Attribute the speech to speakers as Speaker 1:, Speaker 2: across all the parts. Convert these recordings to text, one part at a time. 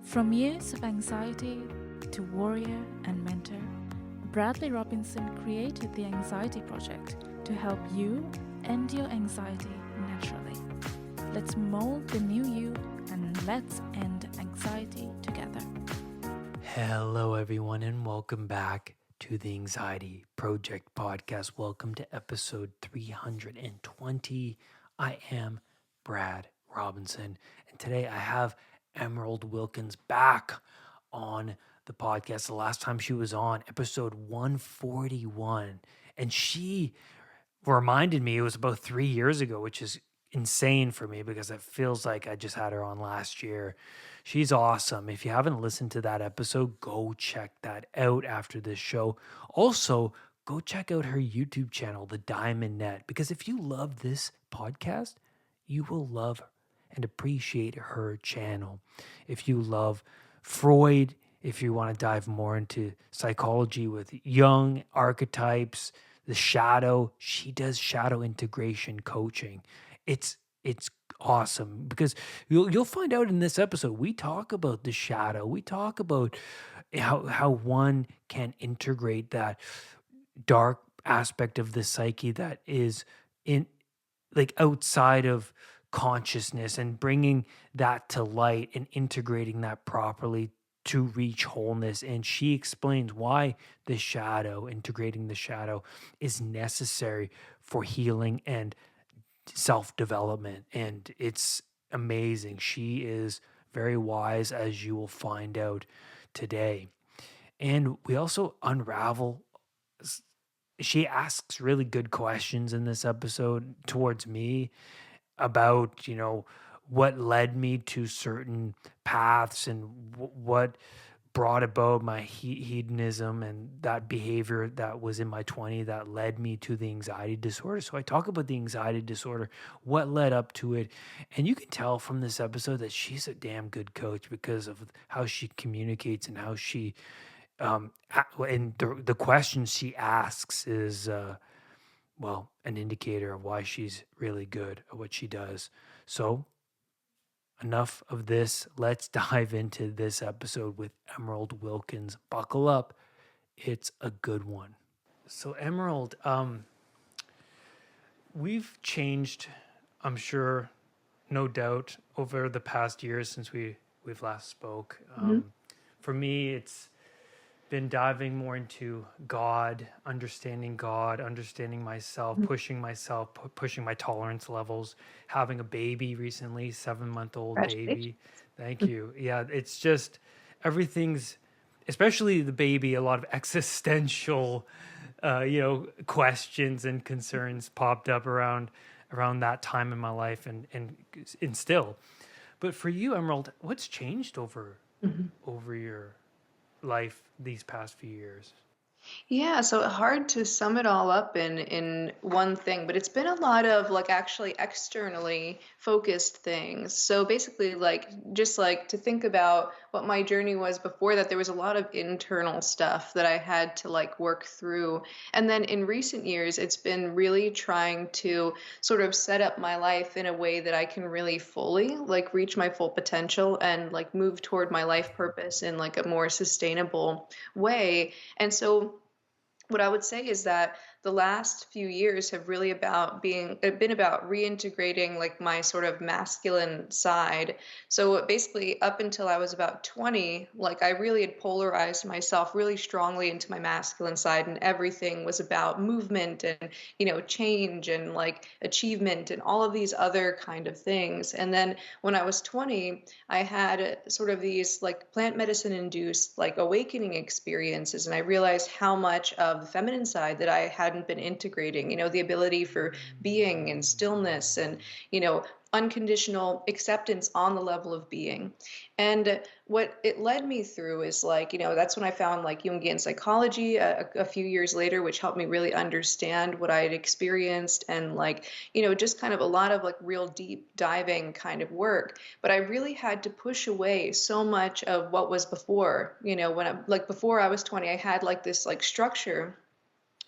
Speaker 1: From years of anxiety to warrior and mentor, Bradley Robinson created the Anxiety Project to help you end your anxiety naturally. Let's mold the new you and let's end anxiety together.
Speaker 2: Hello, everyone, and welcome back to the Anxiety Project podcast. Welcome to episode 320. I am Brad Robinson, and today I have Emerald Wilkins back on the podcast. The last time she was on, episode 141, and she reminded me it was about 3 years ago, which is insane for me because it feels like I just had her on last year. She's awesome. If you haven't listened to that episode, go check that out after this show. Also, go check out her YouTube channel, The Diamond Net, because if you love this podcast, you will love and appreciate her channel. If you love Freud, if you want to dive more into psychology with Jung, archetypes, the shadow, she does shadow integration coaching. It's awesome because you'll find out in this episode we talk about the shadow. We talk about how one can integrate that dark aspect of the psyche that is in like outside of consciousness and bringing that to light and integrating that properly to reach wholeness. And she explains why the shadow, integrating the shadow, is necessary for healing and self development. And it's amazing. She is very wise, as you will find out today. And we also unravel. She asks really good questions in this episode towards me about, what led me to certain paths and what brought about my hedonism and that behavior that was in my 20 that led me to the anxiety disorder. So I talk about the anxiety disorder, what led up to it. And you can tell from this episode that she's a damn good coach because of how she communicates and how she and the questions she asks is an indicator of why she's really good at what she does. So enough of this. Let's dive into this episode with Emerald Wilkins. Buckle up. It's a good one. So Emerald, we've changed, I'm sure, no doubt, over the past years since we've last spoke. For me, it's been diving more into God, understanding myself, pushing myself, pushing my tolerance levels, having a baby recently, 7-month-old baby. Thank you. Yeah, it's just everything's, especially the baby, a lot of existential, questions and concerns popped up around that time in my life and still. But for you, Emerald, what's changed over your life these past few years?
Speaker 3: Yeah, so hard to sum it all up in one thing, but it's been a lot of like actually externally focused things. So basically like just like to think about what my journey was before that, there was a lot of internal stuff that I had to like work through. And then in recent years, it's been really trying to sort of set up my life in a way that I can really fully like reach my full potential and like move toward my life purpose in like a more sustainable way. And so what I would say is that the last few years have really been about reintegrating like my sort of masculine side. So basically up until I was about 20, like I really had polarized myself really strongly into my masculine side, and everything was about movement and, change and like achievement and all of these other kind of things. And then when I was 20, I had sort of these like plant medicine induced like awakening experiences, and I realized how much of the feminine side that I hadn't been integrating, the ability for being and stillness and, unconditional acceptance on the level of being. And what it led me through is like, that's when I found like Jungian psychology a few years later, which helped me really understand what I had experienced and like, just kind of a lot of like real deep diving kind of work. But I really had to push away so much of what was before, when before I was 20, I had like this like structure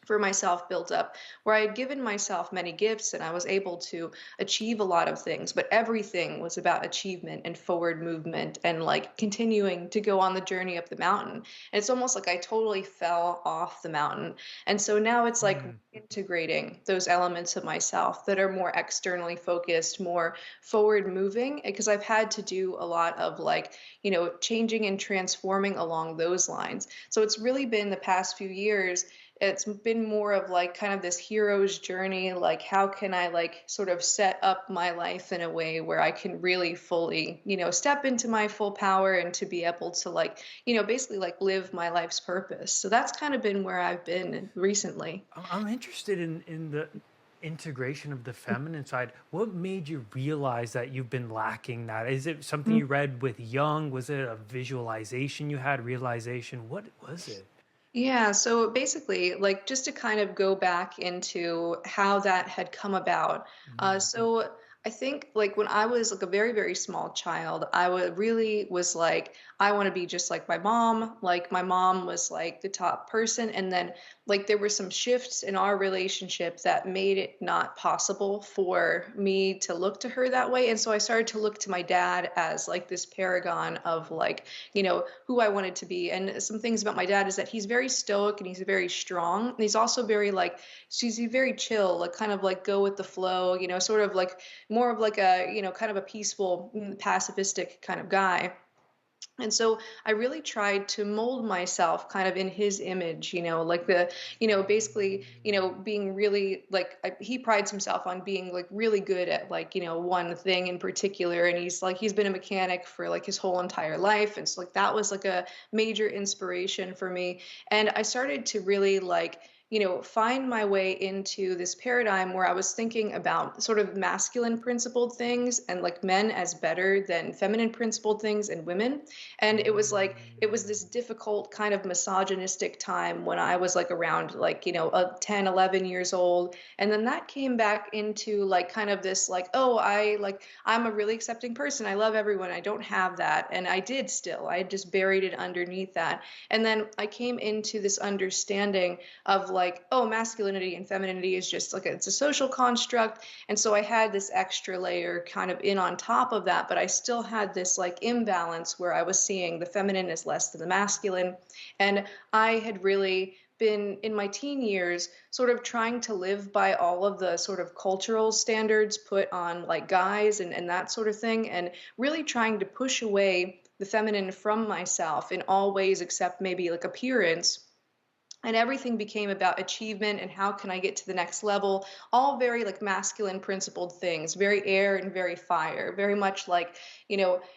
Speaker 3: for myself built up, where I had given myself many gifts and I was able to achieve a lot of things, but everything was about achievement and forward movement and like continuing to go on the journey up the mountain. And it's almost like I totally fell off the mountain. And so now it's like
Speaker 2: Mm.
Speaker 3: integrating those elements of myself that are more externally focused, more forward moving, because I've had to do a lot of like, changing and transforming along those lines. So it's really been the past few years, it's been more of like kind of this hero's journey, like how can I like sort of set up my life in a way where I can really fully, step into my full power and to be able to like, basically like live my life's purpose. So that's kind of been where I've been recently.
Speaker 2: I'm interested in the integration of the feminine side. What made you realize that you've been lacking that? Is it something you read with young? Was it a visualization you had, realization? What was it?
Speaker 3: Yeah, so basically, like just to kind of go back into how that had come about.
Speaker 2: Mm.
Speaker 3: So I think like when I was like a very, very small child, I would really was like, I want to be just like my mom. Like my mom was like the top person. And then like there were some shifts in our relationship that made it not possible for me to look to her that way. And so I started to look to my dad as like this paragon of like, who I wanted to be. And some things about my dad is that he's very stoic and he's very strong. And he's also very like, he's very chill, like kind of like go with the flow, sort of like more of like a, kind of a peaceful, pacifistic kind of guy. And so I really tried to mold myself kind of in his image, like the, basically, being really like he prides himself on being like really good at like, one thing in particular. And he's been a mechanic for like his whole entire life. And so like that was like a major inspiration for me. And I started to really like, find my way into this paradigm where I was thinking about sort of masculine principled things and like men as better than feminine principled things and women. And it was like, it was this difficult kind of misogynistic time when I was like around like, 10, 11 years old. And then that came back into like kind of this like, oh, I'm a really accepting person. I love everyone. I don't have that. And I did still, I just buried it underneath that. And then I came into this understanding of like, oh, masculinity and femininity is just like, it's a social construct. And so I had this extra layer kind of in on top of that, but I still had this like imbalance where I was seeing the feminine as less than the masculine. And I had really been in my teen years sort of trying to live by all of the sort of cultural standards put on like guys and that sort of thing, and really trying to push away the feminine from myself in all ways except maybe like appearance. And everything became about achievement and how can I get to the next level, all very like masculine principled things, very air and very fire, very much like,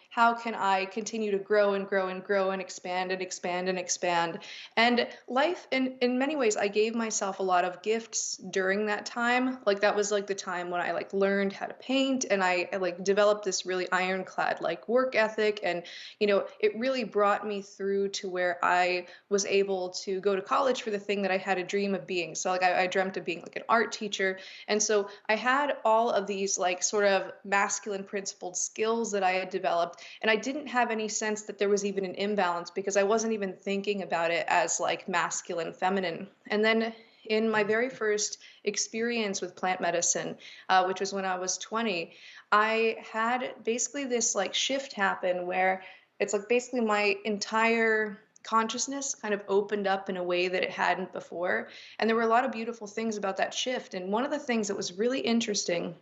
Speaker 3: how can I continue to grow and grow and grow and expand and expand and expand. And life in many ways, I gave myself a lot of gifts during that time. Like that was like the time when I like learned how to paint, and I like developed this really ironclad like work ethic. And it really brought me through to where I was able to go to college for the thing that I had a dream of being. So like I dreamt of being like an art teacher. And so I had all of these like sort of masculine principled skills that I had developed. And I didn't have any sense that there was even an imbalance because I wasn't even thinking about it as like masculine, feminine. And then in my very first experience with plant medicine, which was when I was 20, I had basically this like shift happen where it's like basically my entire consciousness kind of opened up in a way that it hadn't before. And there were a lot of beautiful things about that shift. And one of the things that was really interesting,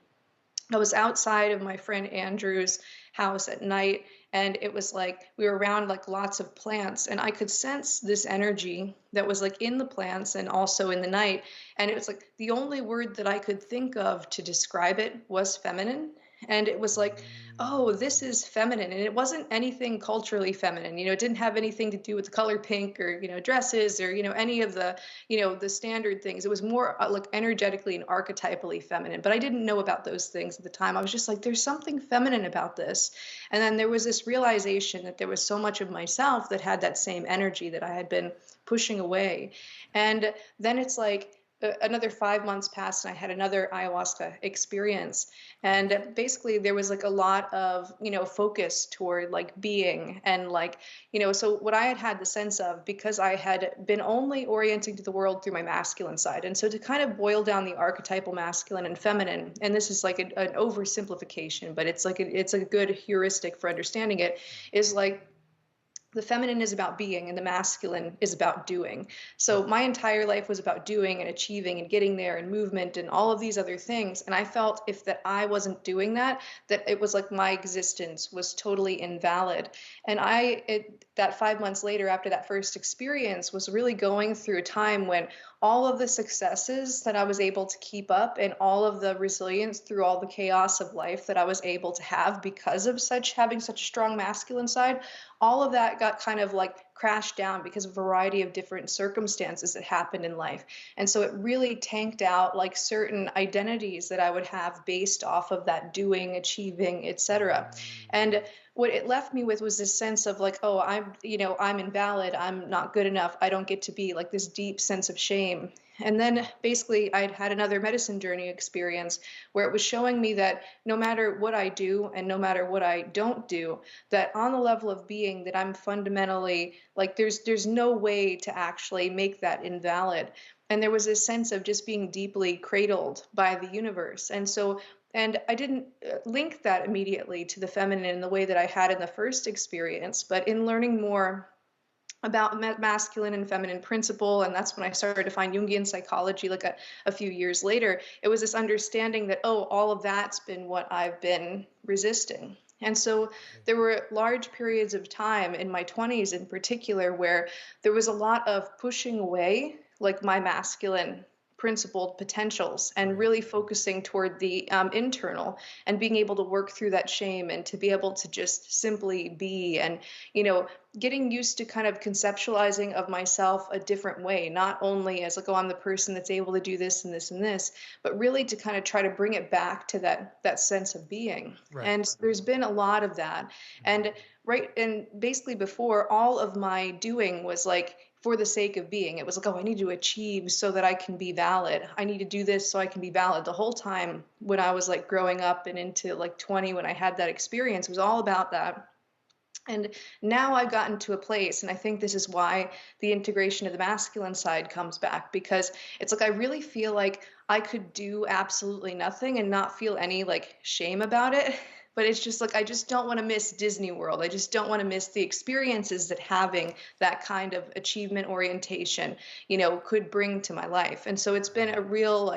Speaker 3: I was outside of my friend Andrew's house at night, and it was like we were around like lots of plants, and I could sense this energy that was like in the plants and also in the night. And it was like the only word that I could think of to describe it was feminine. And it was like, oh, this is feminine. And it wasn't anything culturally feminine. It didn't have anything to do with the color pink or, dresses or, any of the, the standard things. It was more like energetically and archetypally feminine. But I didn't know about those things at the time. I was just like, there's something feminine about this. And then there was this realization that there was so much of myself that had that same energy that I had been pushing away. And then it's like, another 5 months passed, and I had another ayahuasca experience. And basically, there was like a lot of, focus toward like being and like, so what I had the sense of, because I had been only orienting to the world through my masculine side. And so to kind of boil down the archetypal masculine and feminine, and this is like an oversimplification, but it's like it's a good heuristic for understanding it, is like the feminine is about being and the masculine is about doing. So my entire life was about doing and achieving and getting there and movement and all of these other things. And I felt if that I wasn't doing that, that it was like my existence was totally invalid. And that 5 months later, after that first experience, was really going through a time when all of the successes that I was able to keep up and all of the resilience through all the chaos of life that I was able to have because of having such a strong masculine side, all of that got kind of like crashed down because of a variety of different circumstances that happened in life. And so it really tanked out like certain identities that I would have based off of that doing, achieving, etc. And what it left me with was this sense of like, oh, I'm invalid, I'm not good enough, I don't get to be, like this deep sense of shame. And then basically I'd had another medicine journey experience where it was showing me that no matter what I do and no matter what I don't do, that on the level of being, that I'm fundamentally like, there's no way to actually make that invalid. And there was this sense of just being deeply cradled by the universe. And I didn't link that immediately to the feminine in the way that I had in the first experience, but in learning more about masculine and feminine principle, and that's when I started to find Jungian psychology like a few years later, it was this understanding that, oh, all of that's been what I've been resisting. And so there were large periods of time in my 20s in particular where there was a lot of pushing away like my masculine principled potentials and really focusing toward the internal and being able to work through that shame and to be able to just simply be and, getting used to kind of conceptualizing of myself a different way, not only as like, oh, I'm the person that's able to do this and this and this, but really to kind of try to bring it back to that sense of being.
Speaker 2: Right.
Speaker 3: And there's been a lot of that. And basically before, all of my doing was like for the sake of being. It was like, oh, I need to achieve so that I can be valid. I need to do this so I can be valid. The whole time when I was like growing up and into like 20, when I had that experience, it was all about that. And now I've gotten to a place, and I think this is why the integration of the masculine side comes back, because it's like I really feel like I could do absolutely nothing and not feel any like shame about it. But it's just like I just don't want to miss Disney World. I just don't want to miss the experiences that having that kind of achievement orientation, could bring to my life. And so it's been a real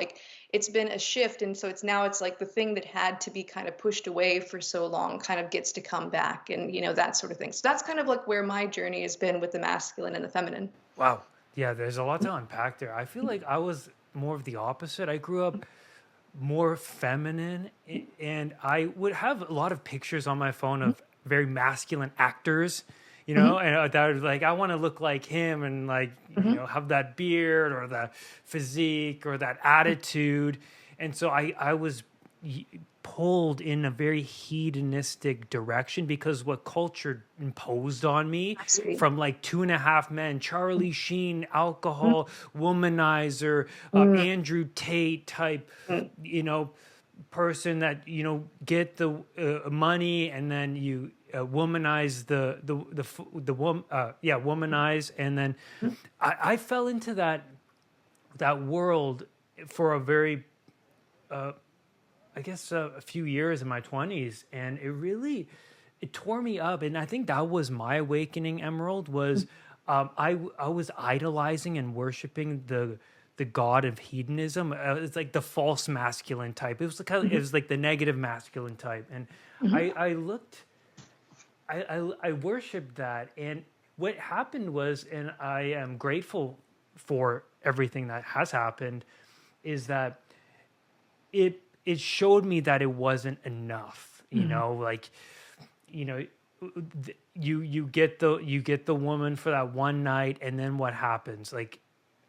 Speaker 3: it's been a shift. And so it's like the thing that had to be kind of pushed away for so long kind of gets to come back and, that sort of thing. So that's kind of like where my journey has been with the masculine and the feminine.
Speaker 2: Wow. Yeah, there's a lot to unpack there. I feel like I was more of the opposite. I grew up more feminine, and I would have a lot of pictures on my phone of very masculine actors, and that would like, I want to look like him and like, have that beard or that physique or that attitude. And so I was pulled in a very hedonistic direction because what culture imposed on me from like 2.5 Men, Charlie Sheen, alcohol, womanizer, Andrew Tate type, person that, get the money and then you womanize the woman, womanize. And then I fell into that world for a very, I guess a few years in my 20s, and it tore me up. And I think that was my awakening, Emerald, was I was idolizing and worshiping the god of hedonism. It's like the false masculine type. It was like the negative masculine type. And I worshiped that. And what happened was, and I am grateful for everything that has happened, is that it showed me that it wasn't enough, you get the woman for that one night, and then what happens? Like,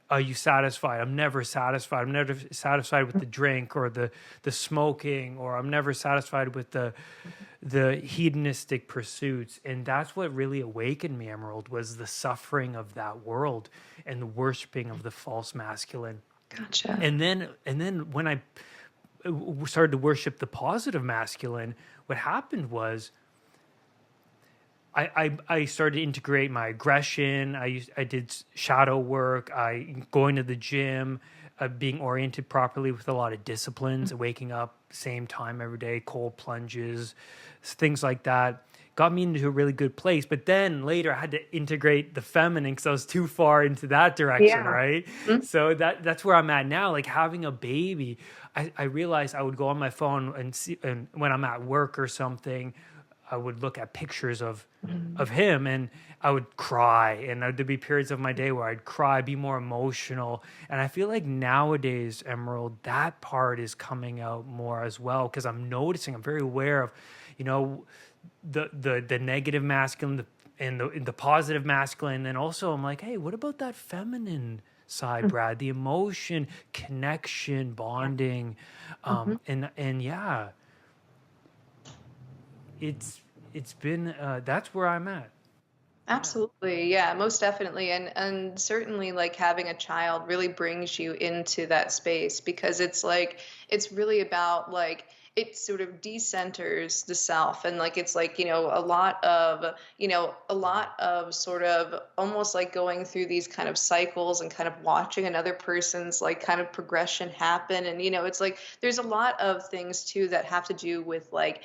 Speaker 2: are you satisfied? I'm never satisfied. I'm never satisfied with the drink or the smoking, or I'm never satisfied with the hedonistic pursuits. And that's what really awakened me, Emerald, was the suffering of that world and the worshiping of the false masculine.
Speaker 3: Gotcha.
Speaker 2: And then when I started to worship the positive masculine, what happened was I started to integrate my aggression. I did shadow work. I going to the gym, being oriented properly with a lot of disciplines, waking up same time every day, cold plunges, things like that. Got me into a really good place. But then later I had to integrate the feminine because I was too far into that direction,
Speaker 3: Yeah.
Speaker 2: right?
Speaker 3: Mhm.
Speaker 2: So that's where I'm at now. Like having a baby, I realized I would go on my phone and see, and when I'm at work or something, I would look at pictures of him and I would cry, and there'd be periods of my day where I'd cry, be more emotional. And I feel like nowadays, Emerald, that part is coming out more as well because I'm very aware of, you know, the negative masculine, and the positive masculine, and also I'm like, hey, what about that feminine side, Brad? The emotion, connection, bonding,
Speaker 3: Mhm.
Speaker 2: and yeah, it's been that's where I'm at. Yeah.
Speaker 3: Absolutely. Yeah, most definitely. And certainly like having a child really brings you into that space because it's like it's really about like it sort of decenters the self and like it's like, a lot of sort of almost like going through these kind of cycles and kind of watching another person's like kind of progression happen. And it's like there's a lot of things too that have to do with like,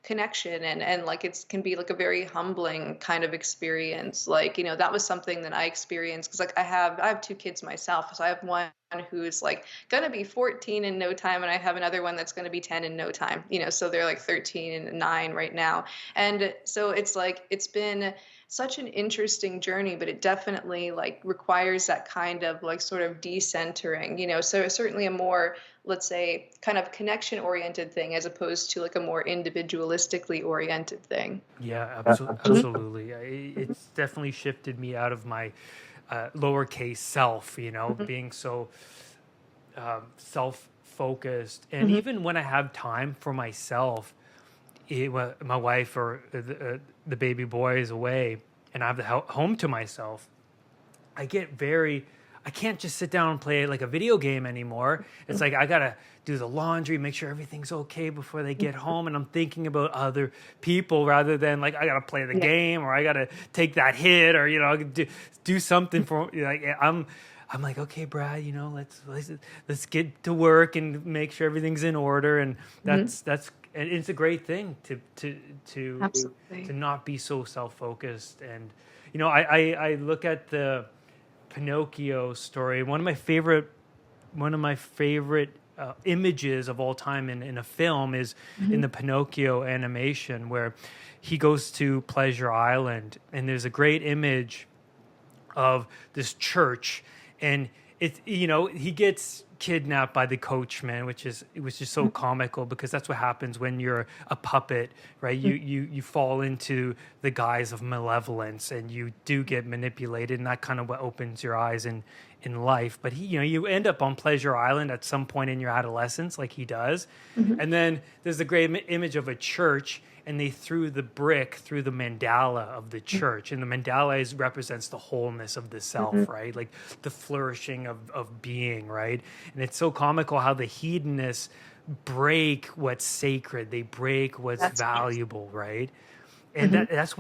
Speaker 3: connection and like it's can be like a very humbling kind of experience. Like that was something that I experienced because like I have two kids myself, so I have one who's like gonna be 14 in no time, and I have another one that's gonna be 10 in no time, so they're like 13 and 9 right now. And so it's like it's been such an interesting journey, but it definitely like requires that kind of like sort of decentering, so certainly a more, let's say, kind of connection oriented thing as opposed to like a more individualistically oriented thing.
Speaker 2: Yeah,
Speaker 3: Mhm.
Speaker 2: absolutely. It's definitely shifted me out of my lowercase self,
Speaker 3: Mhm.
Speaker 2: being so self focused. And
Speaker 3: Mhm.
Speaker 2: even when I have time for myself, my wife or the baby boy is away and I have the home to myself, I get very, I can't just sit down and play like a video game anymore. It's like I gotta do the laundry, make sure everything's okay before they get home, and I'm thinking about other people rather than like I gotta play the
Speaker 3: Yeah.
Speaker 2: game or I gotta take that hit or do something for like I'm like, okay, Brad, let's get to work and make sure everything's in order, and
Speaker 3: Mhm.
Speaker 2: that's and it's a great thing to
Speaker 3: Absolutely.
Speaker 2: not be so self focused. And I look at the Pinocchio story. One of my favorite images of all time in a film is in
Speaker 3: Mhm.
Speaker 2: the Pinocchio animation where he goes to Pleasure Island, and there's a great image of this church, and he gets kidnapped by the coachman, which is it was just so comical because that's what happens when you're a puppet, right? You fall into the guise of malevolence and you do get manipulated, and that kind of what opens your eyes in life. But you end up on Pleasure Island at some point in your adolescence, like he does.
Speaker 3: Mhm.
Speaker 2: And then there's a great image of a church, and they threw the brick through the mandala of the church, and the mandala represents the wholeness of the
Speaker 3: Mhm.
Speaker 2: self, right? Like the flourishing of being, right? And it's so comical how the hedonists break what's sacred, they break what's
Speaker 3: That's right.
Speaker 2: valuable, right? And
Speaker 3: Mhm.
Speaker 2: that's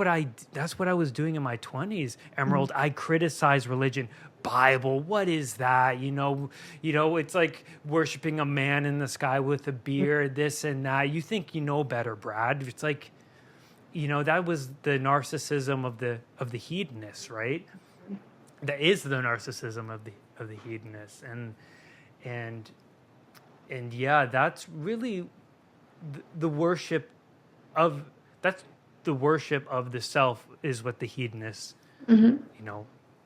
Speaker 2: what I was doing in my 20s,
Speaker 3: Mhm.
Speaker 2: Emerald. I criticized religion. Bible, what is that? It's like worshiping a man in the sky with a beard, this and that. You think you know better, Brad. It's like, that was the narcissism of the hedonists, right? That is the narcissism of the hedonists. And and yeah, that's really the worship of that's the worship of the self is what the hedonists,
Speaker 3: Mhm.
Speaker 2: you know,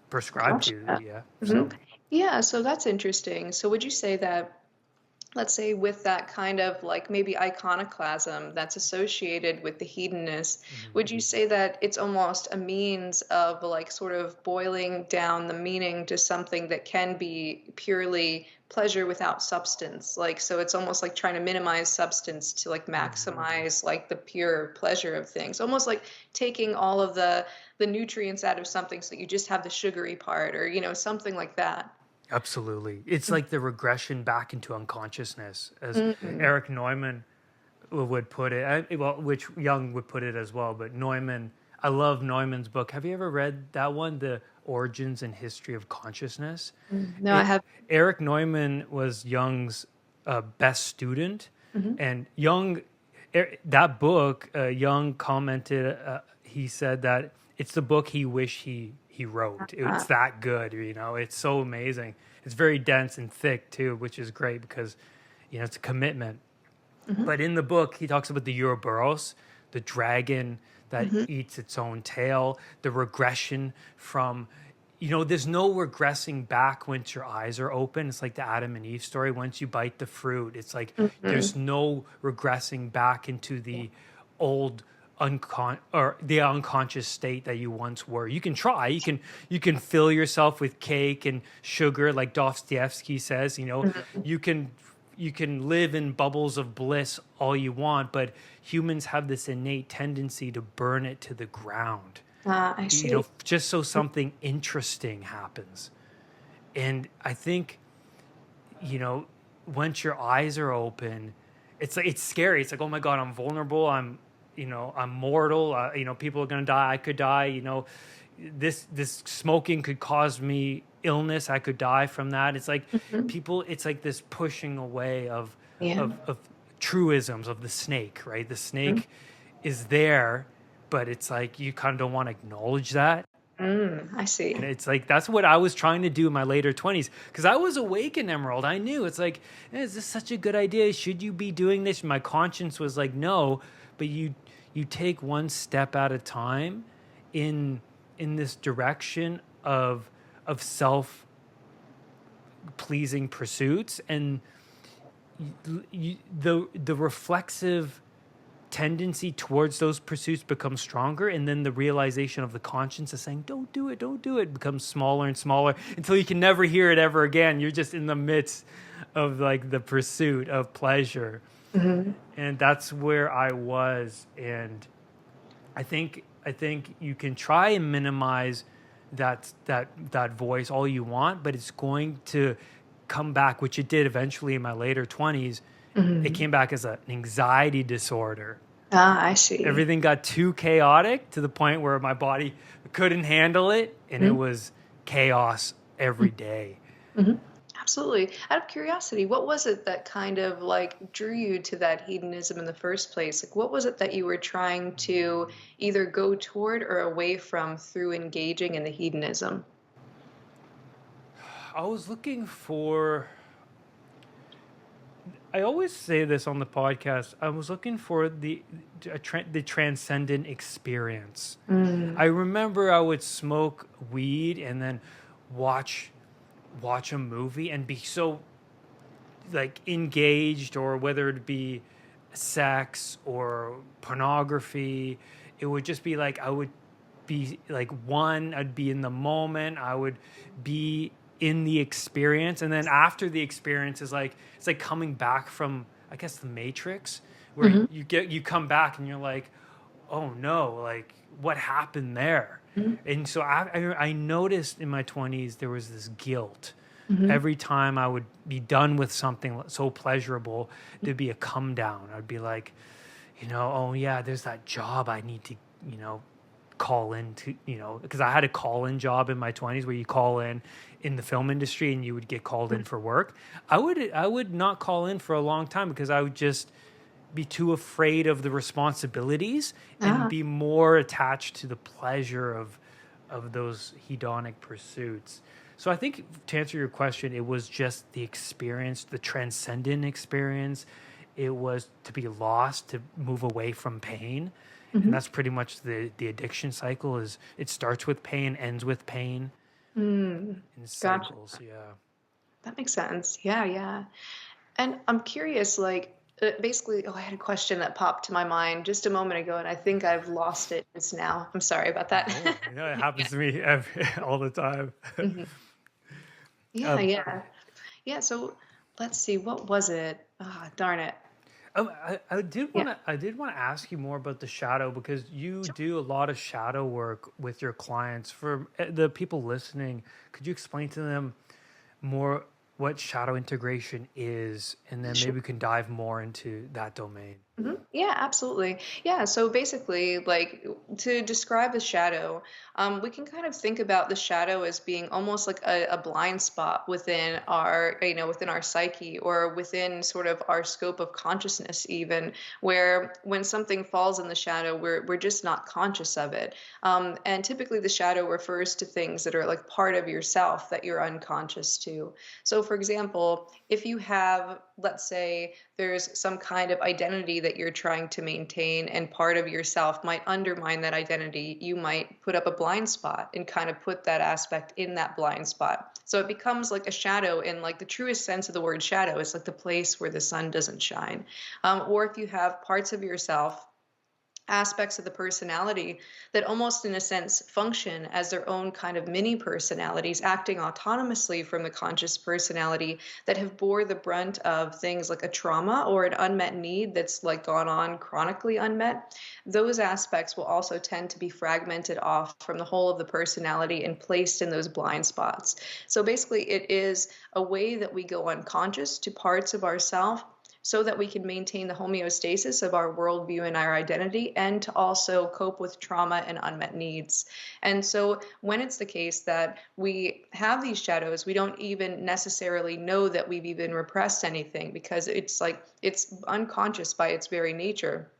Speaker 2: prescribe to.
Speaker 3: Gotcha.
Speaker 2: Yeah. So
Speaker 3: Mhm. Yeah, so that's interesting. So would you say that, let's say, with that kind of like maybe iconoclasm that's associated with the hedonist,
Speaker 2: mhm.
Speaker 3: would you say that it's almost a means of like sort of boiling down the meaning to something that can be purely pleasure without substance? Like, so it's almost like trying to minimize substance to like
Speaker 2: Mhm.
Speaker 3: maximize like the pure pleasure of things. Almost like taking all of the nutrients out of something so that you just have the sugary part or, something like that.
Speaker 2: Absolutely. It's like the regression back into unconsciousness, as
Speaker 3: Mm-mm.
Speaker 2: Eric Neumann would put it. Well, which Jung would put it as well. But Neumann, I love Neumann's book. Have you ever read that one, The Origins and History of Consciousness?
Speaker 3: No, I have.
Speaker 2: Eric Neumann was Jung's best student,
Speaker 3: Mhm.
Speaker 2: and that book, Jung commented. He said that it's the book he wished he wrote. It's that good, It's so amazing. It's very dense and thick too, which is great because it's a commitment. But in the book, he talks about the Ouroboros, the dragon that eats its own tail, the regression from, there's no regressing back once your eyes are open. It's like the Adam and Eve story. Once you bite the fruit, it's like there's no regressing back into the old or the unconscious state that you once were. You can try. You can fill yourself with cake and sugar, like Dostoevsky says. You can live in bubbles of bliss all you want, but humans have this innate tendency to burn it to the ground.
Speaker 3: I see.
Speaker 2: Just so something interesting happens. And I think, once your eyes are open, it's scary. It's like, oh my God, I'm vulnerable. I'm mortal. People are going to die. I could die. This smoking could cause me illness. I could die from that. It's like it's like this pushing away of truisms of the snake, right? The snake is there, but it's like you kind of don't want to acknowledge that.
Speaker 3: I see.
Speaker 2: And it's like that's what I was trying to do in my later 20s, because I was awake in Emerald. I knew it's like, is this such a good idea? Should you be doing this? My conscience was like, no, but you take one step at a time in this direction of self pleasing pursuits, and the reflexive tendency towards those pursuits becomes stronger, and then the realization of the conscience is saying don't do it becomes smaller and smaller until you can never hear it ever again. You're just in the midst of like the pursuit of pleasure. And that's where I was. And I think you can try and minimize that voice all you want, but it's going to come back, which it did eventually in my later 20s. It came back as an anxiety disorder.
Speaker 3: I see.
Speaker 2: Everything got too chaotic to the point where my body couldn't handle it, and it was chaos every day.
Speaker 3: Absolutely. Out of curiosity, what was it that kind of like drew you to that hedonism in the first place? Like, what was it that you were trying to either go toward or away from through engaging in the hedonism?
Speaker 2: I was looking for, I always say this on the podcast, I was looking for the transcendent experience. I remember I would smoke weed and then watch a movie and be so like engaged, or whether it be sex or pornography, it would just be like I would be like I'd be in the moment, I would be in the experience, and then after the experience is like it's like coming back from, I guess, the Matrix, where you come back and you're like, oh no, like what happened there? And so I noticed in my 20s there was this guilt. Every time I would be done with something so pleasurable, there'd be a come down. I'd be like, oh yeah, there's that job I need to, call in to, because I had a call-in job in my 20s where you call in the film industry and you would get called in for work. I would not call in for a long time because I would just be too afraid of the responsibilities and be more attached to the pleasure of those hedonic pursuits. So I think, to answer your question, it was just the experience, the transcendent experience. It was to be lost, to move away from pain. And that's pretty much the addiction cycle. Is it starts with pain, ends with pain. In cycles.
Speaker 3: Gotcha.
Speaker 2: Yeah.
Speaker 3: That makes sense. Yeah. And I'm curious, like, basically, I had a question that popped to my mind just a moment ago, and I think I've lost it just now. I'm sorry about that.
Speaker 2: It happens to me all the time.
Speaker 3: Yeah. So let's see, what was it? Darn it.
Speaker 2: I did want to ask you more about the shadow, because you do a lot of shadow work with your clients. For the people listening, could you explain to them more what shadow integration is, and then maybe we can dive more into that domain.
Speaker 3: Yeah, absolutely. Yeah, so basically, like to describe the shadow, we can kind of think about the shadow as being almost like a blind spot within our, within our psyche or within sort of our scope of consciousness, even where when something falls in the shadow, we're just not conscious of it. And typically, the shadow refers to things that are like part of yourself that you're unconscious to. So, for example, if you have, let's say, there's some kind of identity that you're trying to maintain, and part of yourself might undermine that identity, you might put up a blind spot and kind of put that aspect in that blind spot. So it becomes like a shadow in like the truest sense of the word shadow. It's like the place where the sun doesn't shine. Or if you have parts of yourself, aspects of the personality that almost in a sense function as their own kind of mini personalities, acting autonomously from the conscious personality, that have bore the brunt of things like a trauma or an unmet need that's like gone on chronically unmet, those aspects will also tend to be fragmented off from the whole of the personality and placed in those blind spots. So basically it is a way that we go unconscious to parts of ourself so that we can maintain the homeostasis of our worldview and our identity, and to also cope with trauma and unmet needs. And so when it's the case that we have these shadows, we don't even necessarily know that we've even repressed anything, because it's like it's unconscious by its very nature.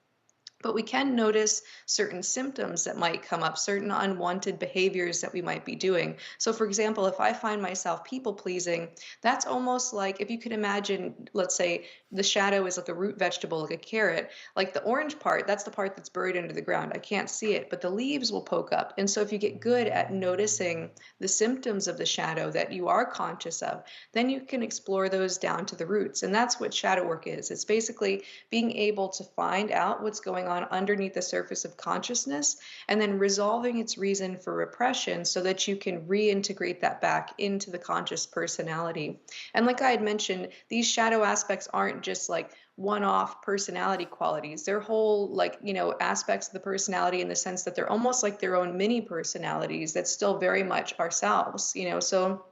Speaker 3: But we can notice certain symptoms that might come up, certain unwanted behaviors that we might be doing. So, for example, if I find myself people pleasing, that's almost like if you could imagine, let's say the shadow is like a root vegetable, like a carrot, like the orange part, that's the part that's buried under the ground. I can't see it, but the leaves will poke up. And so, if you get good at noticing the symptoms of the shadow that you are conscious of, then you can explore those down to the roots. And that's what shadow work is. It's basically being able to find out what's going on underneath the surface of consciousness, and then resolving its reason for repression so that you can reintegrate that back into the conscious personality. And like I had mentioned, these shadow aspects aren't just like one-off personality qualities. They're whole, like, aspects of the personality in the sense that they're almost like their own mini personalities that still very much ourselves, so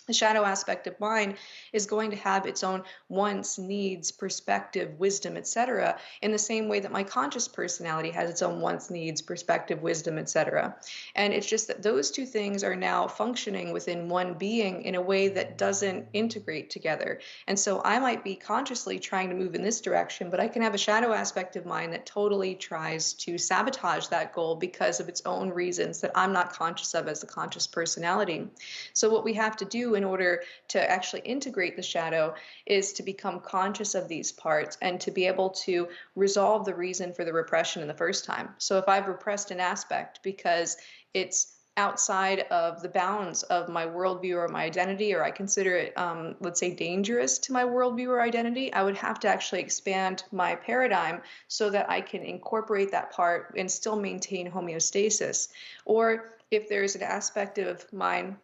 Speaker 3: the shadow aspect of mine is going to have its own wants, needs, perspective, wisdom, etc., in the same way that my conscious personality has its own wants, needs, perspective, wisdom, etc. And it's just that those two things are now functioning within one being in a way that doesn't integrate together. And so I might be consciously trying to move in this direction, but I can have a shadow aspect of mine that totally tries to sabotage that goal because of its own reasons that I'm not conscious of as a conscious personality. So what we have to do in order to actually integrate the shadow is to become conscious of these parts and to be able to resolve the reason for the repression in the first time. So if I've repressed an aspect because it's outside of the bounds of my worldview or my identity, or I consider it, let's say, dangerous to my worldview or identity, I would have to actually expand my paradigm so that I can incorporate that part and still maintain homeostasis. Or if there's an aspect of mine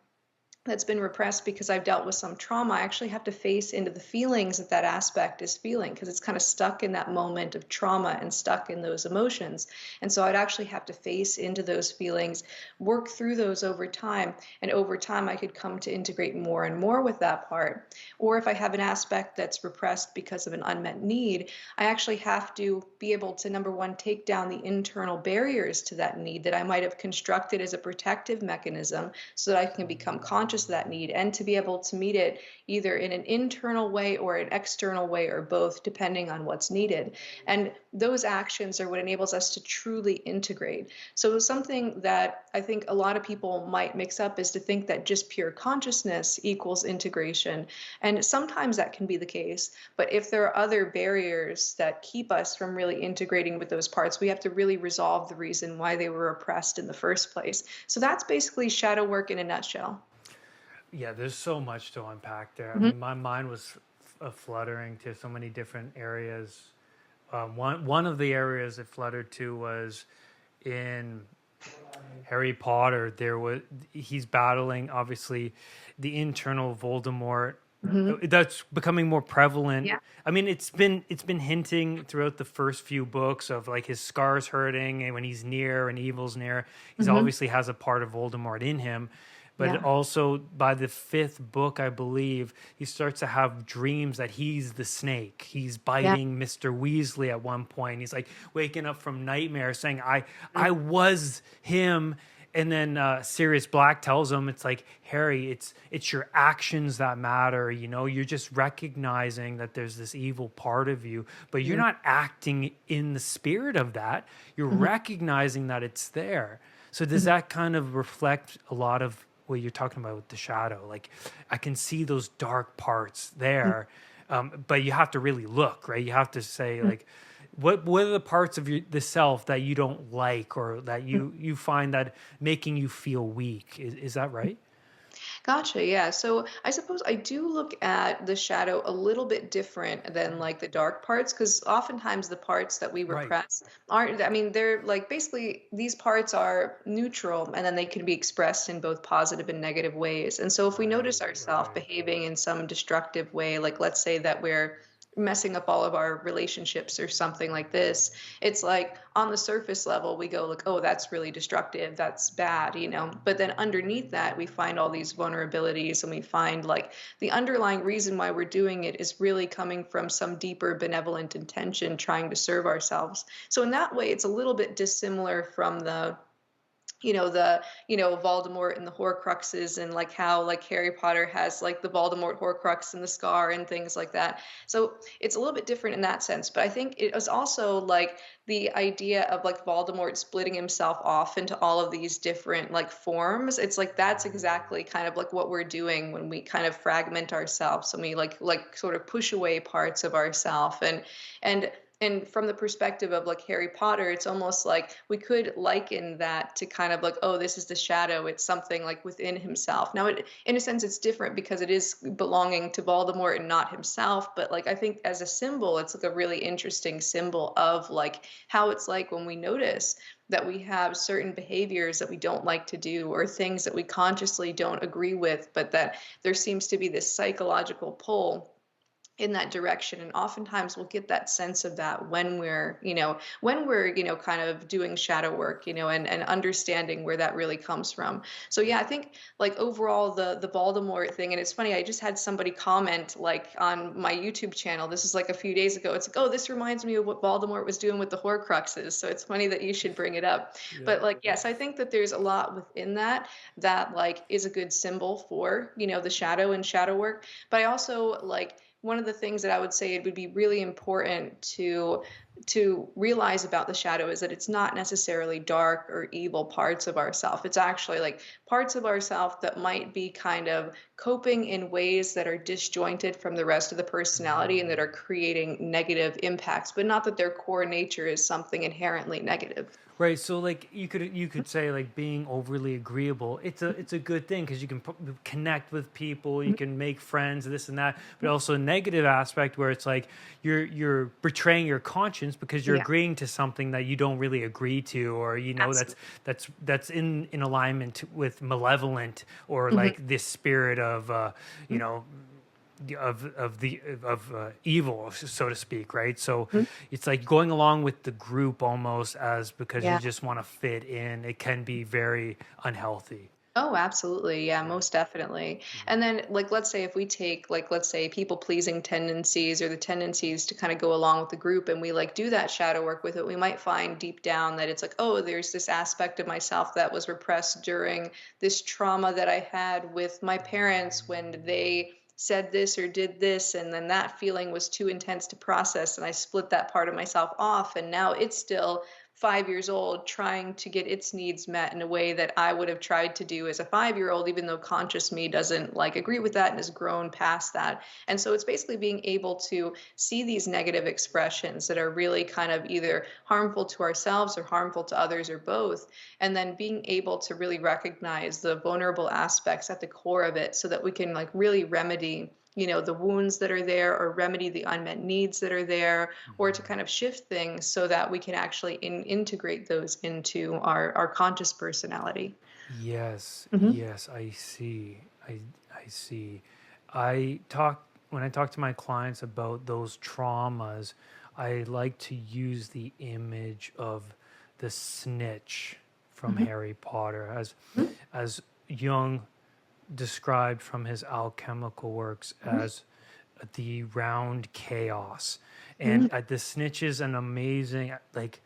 Speaker 3: that's been repressed because I've dealt with some trauma, I actually have to face into the feelings that that aspect is feeling, because it's kind of stuck in that moment of trauma and stuck in those emotions. And so I'd actually have to face into those feelings, work through those over time. And over time, I could come to integrate more and more with that part. Or if I have an aspect that's repressed because of an unmet need, I actually have to be able to, number one, take down the internal barriers to that need that I might have constructed as a protective mechanism so that I can become conscious of that need, and to be able to meet it either in an internal way or an external way, or both, depending on what's needed. And those actions are what enables us to truly integrate. So something that I think a lot of people might mix up is to think that just pure consciousness equals integration. And sometimes that can be the case. But if there are other barriers that keep us from really integrating with those parts, we have to really resolve the reason why they were oppressed in the first place. So that's basically shadow work in a nutshell.
Speaker 2: Yeah, there's so much to unpack there. I mean, my mind was fluttering to so many different areas. One of the areas it fluttered to was in Harry Potter. He's battling, obviously, the internal Voldemort. That's becoming more prevalent.
Speaker 3: Yeah.
Speaker 2: I mean, it's been hinting throughout the first few books of like his scars hurting, and when he's near and evil's near, he's obviously has a part of Voldemort in him. But
Speaker 3: Yeah.
Speaker 2: also by the fifth book, I believe, he starts to have dreams that he's the snake. He's
Speaker 3: Yeah.
Speaker 2: biting Mr. Weasley at one point. He's like waking up from nightmares saying, I
Speaker 3: Mhm.
Speaker 2: I was him. And then Sirius Black tells him, it's like, Harry, it's your actions that matter. You know, you're just recognizing that there's this evil part of you, but you're
Speaker 3: Mhm.
Speaker 2: not acting in the spirit of that. You're
Speaker 3: Mhm.
Speaker 2: recognizing that it's there. So does
Speaker 3: Mhm.
Speaker 2: that kind of reflect a lot of what you're talking about with the shadow? Like, I can see those dark parts there, but you have to really look, right? You have to say,
Speaker 3: Mhm.
Speaker 2: like, what are the parts of the self that you don't like, or that you find that making you feel weak? Is that right?
Speaker 3: Gotcha. Yeah. So I suppose I do look at the shadow a little bit different than like the dark parts, because oftentimes the parts that we
Speaker 2: Right.
Speaker 3: repress aren't, I mean, they're like basically these parts are neutral and then they can be expressed in both positive and negative ways. And so if we notice
Speaker 2: Right.
Speaker 3: ourselves
Speaker 2: Right.
Speaker 3: behaving in some destructive way, like let's say that we're messing up all of our relationships or something like this, it's like on the surface level we go like, oh, that's really destructive, that's bad, you know, but then underneath that we find all these vulnerabilities, and we find like the underlying reason why we're doing it is really coming from some deeper benevolent intention trying to serve ourselves. So in that way it's a little bit dissimilar from the Voldemort and the Horcruxes, and like how like Harry Potter has like the Voldemort Horcrux and the scar and things like that. So it's a little bit different in that sense, but I think it was also like the idea of like Voldemort splitting himself off into all of these different like forms. It's like that's exactly kind of like what we're doing when we kind of fragment ourselves and we like sort of push away parts of ourselves. And and from the perspective of like Harry Potter, it's almost like we could liken that to kind of like, oh, this is the shadow. It's something like within himself. Now, in a sense, it's different because it is belonging to Voldemort and not himself. But like, I think as a symbol, it's like a really interesting symbol of like how it's like when we notice that we have certain behaviors that we don't like to do, or things that we consciously don't agree with, but that there seems to be this psychological pull in that direction. And oftentimes we'll get that sense of that when we're kind of doing shadow work, and understanding where that really comes from. So yeah, I think like overall the Voldemort thing, and it's funny, I just had somebody comment like on my YouTube channel, this is like a few days ago, it's like, oh, this reminds me of what Voldemort was doing with the Horcruxes. So it's funny that you should bring it up.
Speaker 2: Yeah.
Speaker 3: But like, yes, I think that there's a lot within that like is a good symbol for the shadow and shadow work. But I also like, one of the things that I would say it would be really important to realize about the shadow is that it's not necessarily dark or evil parts of ourself. It's actually like parts of ourself that might be kind of coping in ways that are disjointed from the rest of the personality and that are creating negative impacts, but not that their core nature is something inherently negative.
Speaker 2: Right, so like you could say like being overly agreeable. It's a good thing because you can connect with people, you can make friends, this and that. But also a negative aspect where it's like you're betraying your conscience because you're
Speaker 3: Yeah,
Speaker 2: agreeing to something that you don't really agree to, or that's
Speaker 3: absolutely.
Speaker 2: that's in alignment with malevolent, or
Speaker 3: Mhm.
Speaker 2: like this spirit of you know of evil, so to speak, right? So
Speaker 3: Mhm.
Speaker 2: it's like going along with the group almost as because you
Speaker 3: Yeah.
Speaker 2: just want to fit in. It can be very unhealthy.
Speaker 3: Oh, absolutely. Yeah,
Speaker 2: Right.
Speaker 3: most definitely. And then, like, let's say if we take, like, let's say people pleasing tendencies or the tendencies to kind of go along with the group, and we like do that shadow work with it, we might find deep down that it's like, oh, there's this aspect of myself that was repressed during this trauma that I had with my parents when they said this or did this. And then that feeling was too intense to process. And I split that part of myself off. And now it's still 5 years old trying to get its needs met in a way that I would have tried to do as a 5 year old, even though conscious me doesn't like agree with that and has grown past that. And so it's basically being able to see these negative expressions that are really kind of either harmful to ourselves or harmful to others or both. And then being able to really recognize the vulnerable aspects at the core of it so that we can like really remedy the wounds that are there, or remedy the unmet needs that are there, or to kind of shift things so that we can actually integrate those into our conscious personality.
Speaker 2: Yes,
Speaker 3: Hmm.
Speaker 2: yes, I see. I see. I talk When I talk to my clients about those traumas, I like to use the image of the snitch from
Speaker 3: Hmm.
Speaker 2: Harry Potter as young described from his alchemical works as the round chaos. And the snitch is an amazing, like,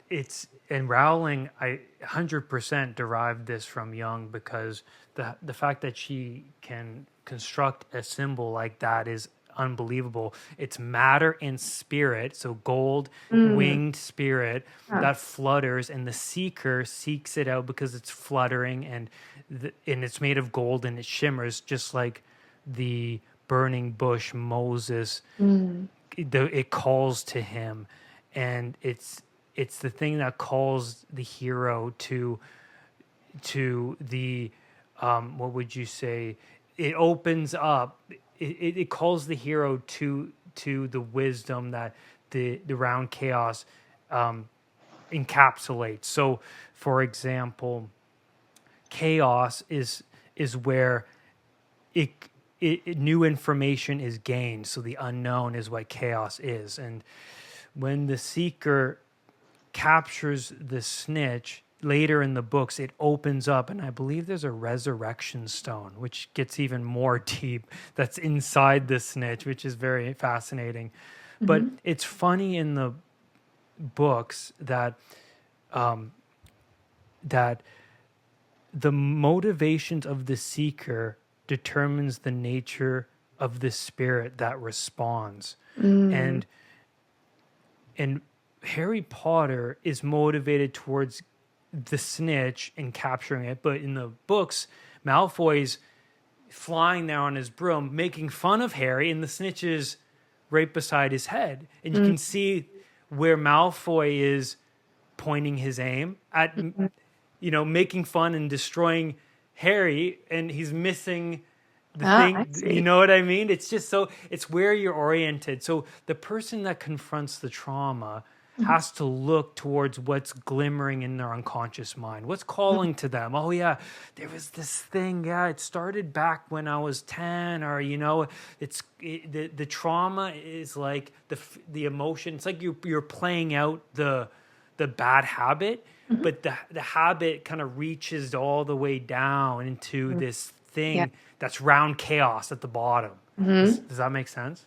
Speaker 2: it's, and Rowling, I 100% derived this from Jung, because the fact that she can construct a symbol like that is unbelievable. It's matter and spirit, so gold winged spirit that flutters, and the seeker seeks it out because it's fluttering, and it's made of gold and it shimmers just like the burning bush Moses. It calls to him, and it's the thing that calls the hero to the what would you say, it opens up, it calls the hero to the wisdom that the round chaos encapsulates. So for example, chaos is where new information is gained, so the unknown is what chaos is. And when the seeker captures the snitch later in the books, it opens up, and I believe there's a resurrection stone, which gets even more deep, that's inside the snitch, which is very fascinating. But it's funny in the books that that the motivations of the seeker determines the nature of the spirit that responds. And Harry Potter is motivated towards the snitch and capturing it, but in the books, Malfoy's flying there on his broom, making fun of Harry, and the snitch is right beside his head. And you can see where Malfoy is pointing his aim at, making fun and destroying Harry, and he's missing the thing. You know what I mean? It's just so, it's where you're oriented. So the person that confronts the trauma has to look towards what's glimmering in their unconscious mind. What's calling to them? Oh yeah, there was this thing. Yeah, it started back when I was 10, or the trauma is like the emotion. It's like you're playing out the bad habit, but the habit kind of reaches all the way down into this thing that's round chaos at the bottom. Does that make sense?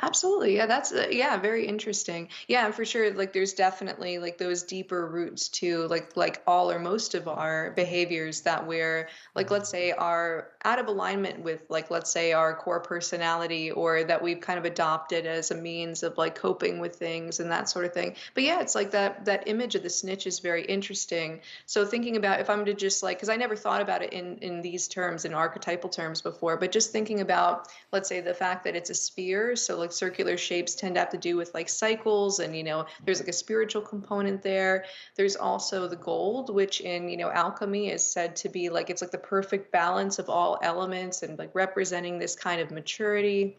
Speaker 3: Absolutely. Yeah, that's very interesting. Yeah, and for sure, like there's definitely like those deeper roots to like all or most of our behaviors that we're like, let's say, are out of alignment with, like, let's say, our core personality, or that we've kind of adopted as a means of like coping with things and that sort of thing. But yeah, it's like that image of the snitch is very interesting. So thinking about, if I'm to just like, because I never thought about it in these terms, in archetypal terms before, but just thinking about, let's say, the fact that it's a sphere. So like circular shapes tend to have to do with like cycles, and there's like a spiritual component there. There's also the gold, which in alchemy is said to be like, it's like the perfect balance of all elements, and like representing this kind of maturity.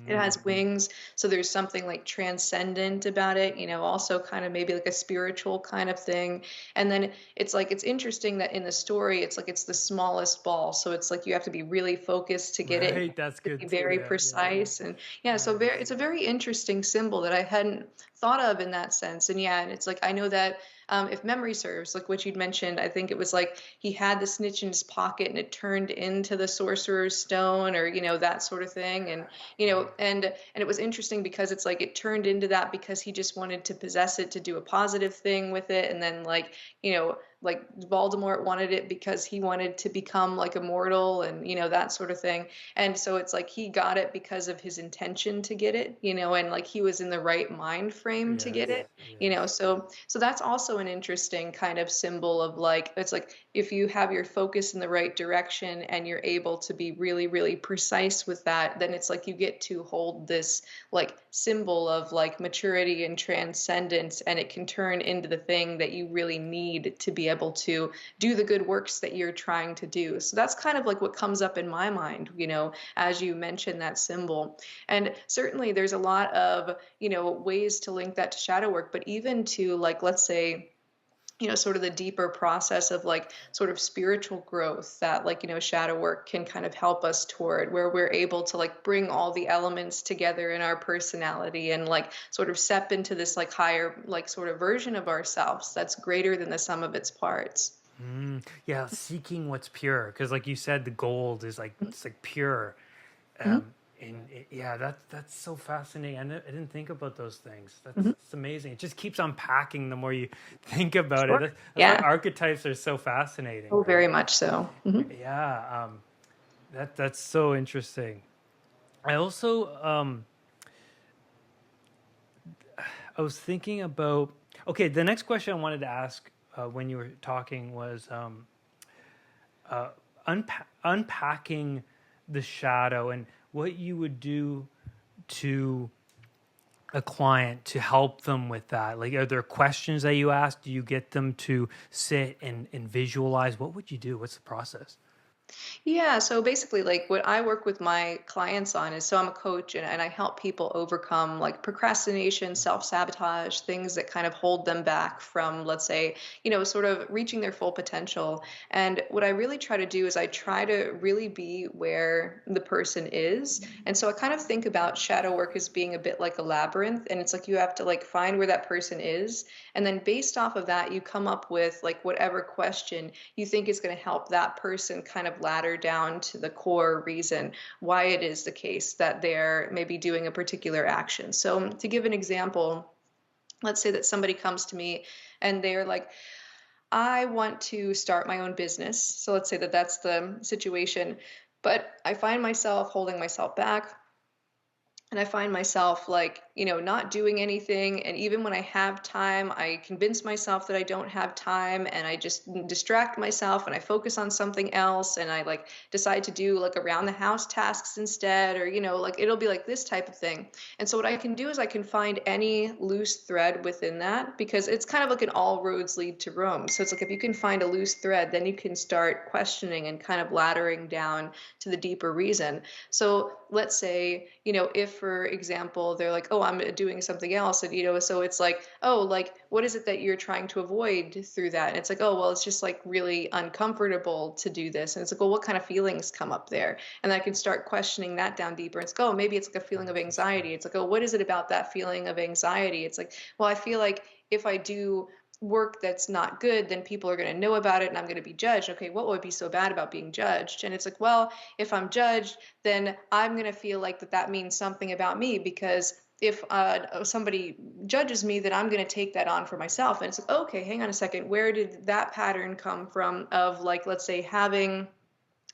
Speaker 3: It has wings, so there's something like transcendent about it, also kind of maybe like a spiritual kind of thing. And then it's like, it's interesting that in the story, it's like it's the smallest ball, so it's like you have to be really focused to get it.
Speaker 2: That's good.
Speaker 3: Be very precise, and so it's a very interesting symbol that I hadn't thought of in that sense. And and it's like, I know that if memory serves, like what you'd mentioned, I think it was like he had the snitch in his pocket and it turned into the sorcerer's stone, or that sort of thing. And and it was interesting because it's like it turned into that because he just wanted to possess it to do a positive thing with it. And then like Voldemort wanted it because he wanted to become like immortal, and that sort of thing. And so it's like he got it because of his intention to get it, and like he was in the right mind frame to get it. So that's also an interesting kind of symbol of like, it's like if you have your focus in the right direction and you're able to be really, really precise with that, then it's like you get to hold this like symbol of like maturity and transcendence, and it can turn into the thing that you really need to be able to do the good works that you're trying to do. So that's kind of like what comes up in my mind, as you mentioned that symbol. And certainly there's a lot of, ways to link that to shadow work, but even to like, let's say, sort of the deeper process of like sort of spiritual growth that like, shadow work can kind of help us toward, where we're able to like bring all the elements together in our personality and like sort of step into this like higher, like sort of version of ourselves that's greater than the sum of its parts.
Speaker 2: Yeah, seeking what's pure, because like you said, the gold is like it's like pure.
Speaker 3: Hmm.
Speaker 2: Yeah, that's so fascinating. I didn't think about those things.
Speaker 3: Hmm.
Speaker 2: That's amazing. It just keeps unpacking the more you think about it.
Speaker 3: Sure.
Speaker 2: That's why
Speaker 3: Yeah.
Speaker 2: archetypes are so fascinating,
Speaker 3: Oh,
Speaker 2: right?
Speaker 3: very much so. Hmm.
Speaker 2: Yeah, that's so interesting. I also I was thinking about, okay, the next question I wanted to ask when you were talking was unpacking the shadow and what you would do to a client to help them with that. Like, are there questions that you ask? Do you get them to sit and visualize? What would you do? What's the process?
Speaker 3: Yeah, so basically, like what I work with my clients on is, so I'm a coach and I help people overcome like procrastination, self-sabotage, things that kind of hold them back from, let's say, sort of reaching their full potential. And what I really try to do is I try to really be where the person is. And so I kind of think about shadow work as being a bit like a labyrinth. And it's like you have to like find where that person is. And then based off of that, you come up with like whatever question you think is going to help that person kind of ladder down to the core reason why it is the case that they're maybe doing a particular action. So, to give an example, let's say that somebody comes to me and they're like, I want to start my own business. So, let's say that that's the situation, but I find myself holding myself back. And I find myself like, not doing anything. And even when I have time, I convince myself that I don't have time and I just distract myself and I focus on something else. And I like decide to do like around the house tasks instead, or, like it'll be like this type of thing. And so what I can do is I can find any loose thread within that, because it's kind of like an all roads lead to Rome. So it's like if you can find a loose thread, then you can start questioning and kind of laddering down to the deeper reason. So let's say, if for example, they're like, oh, I'm doing something else. And, so it's like, oh, like, what is it that you're trying to avoid through that? And it's like, oh, well, it's just like really uncomfortable to do this. And it's like, well, what kind of feelings come up there? And I can start questioning that down deeper. It's like, oh, maybe it's like a feeling of
Speaker 2: Interesting.
Speaker 3: anxiety. It's like, oh, what is it about that feeling of anxiety? It's like, well, I feel like if I do work that's not good, then people are going to know about it and I'm going to be judged. Okay, what would be so bad about being judged? And it's like, well, if I'm judged, then I'm going to feel like that means something about me, because if somebody judges me, then I'm going to take that on for myself. And it's like, okay, hang on a second. Where did that pattern come from of like, let's say, having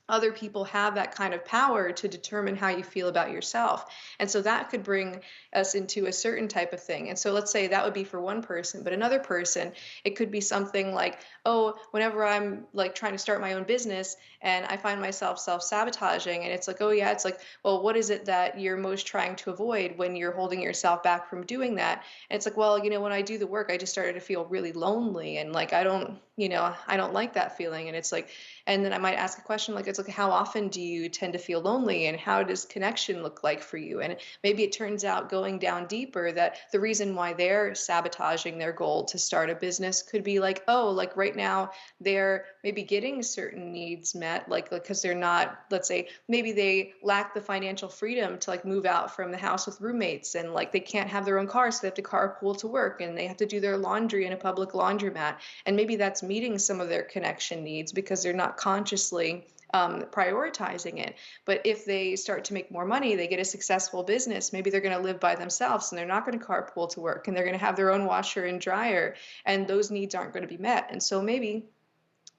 Speaker 3: other people have that kind of power to determine how you feel about yourself. And so that could bring us into a certain type of thing. And so let's say that would be for one person, but another person, it could be something like, oh, whenever I'm like trying to start my own business and I find myself self-sabotaging, and it's like, oh yeah, it's like, well, what is it that you're most trying to avoid when you're holding yourself back from doing that? And it's like, well, when I do the work, I just started to feel really lonely and like I don't like that feeling. And it's like, and then I might ask a question like, it's like, how often do you tend to feel lonely and how does connection look like for you? And maybe it turns out, going down deeper, that the reason why they're sabotaging their goal to start a business could be like, oh, like right now they're maybe getting certain needs met, like because they're not, let's say, maybe they lack the financial freedom to like move out from the house with roommates, and like they can't have their own car, so they have to carpool to work and they have to do their laundry in a public laundromat. And maybe that's meeting some of their connection needs because they're not consciously prioritizing it. But if they start to make more money, they get a successful business, maybe they're going to live by themselves and they're not going to carpool to work and they're going to have their own washer and dryer, and those needs aren't going to be met. And so maybe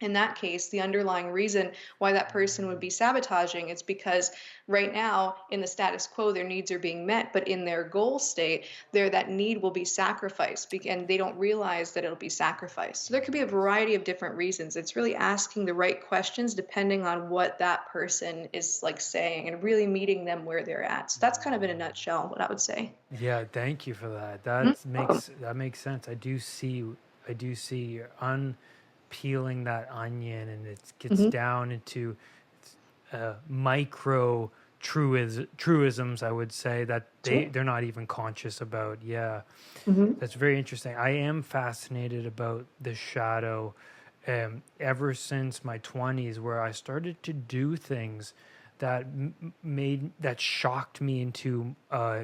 Speaker 3: in that case, the underlying reason why that person would be sabotaging is because right now in the status quo, their needs are being met, but in their goal state, that need will be sacrificed, and they don't realize that it'll be sacrificed. So there could be a variety of different reasons. It's really asking the right questions depending on what that person is like saying and really meeting them where they're at. So that's kind of in a nutshell what I would say.
Speaker 2: Yeah, thank you for that.
Speaker 3: Welcome.
Speaker 2: That makes sense. I do see unpeeling that onion, and it gets
Speaker 3: Hmm.
Speaker 2: down into micro truisms, I would say, that
Speaker 3: Sure.
Speaker 2: they're not even conscious about. Yeah,
Speaker 3: Hmm.
Speaker 2: that's very interesting. I am fascinated about the shadow ever since my 20s, where I started to do things that that shocked me into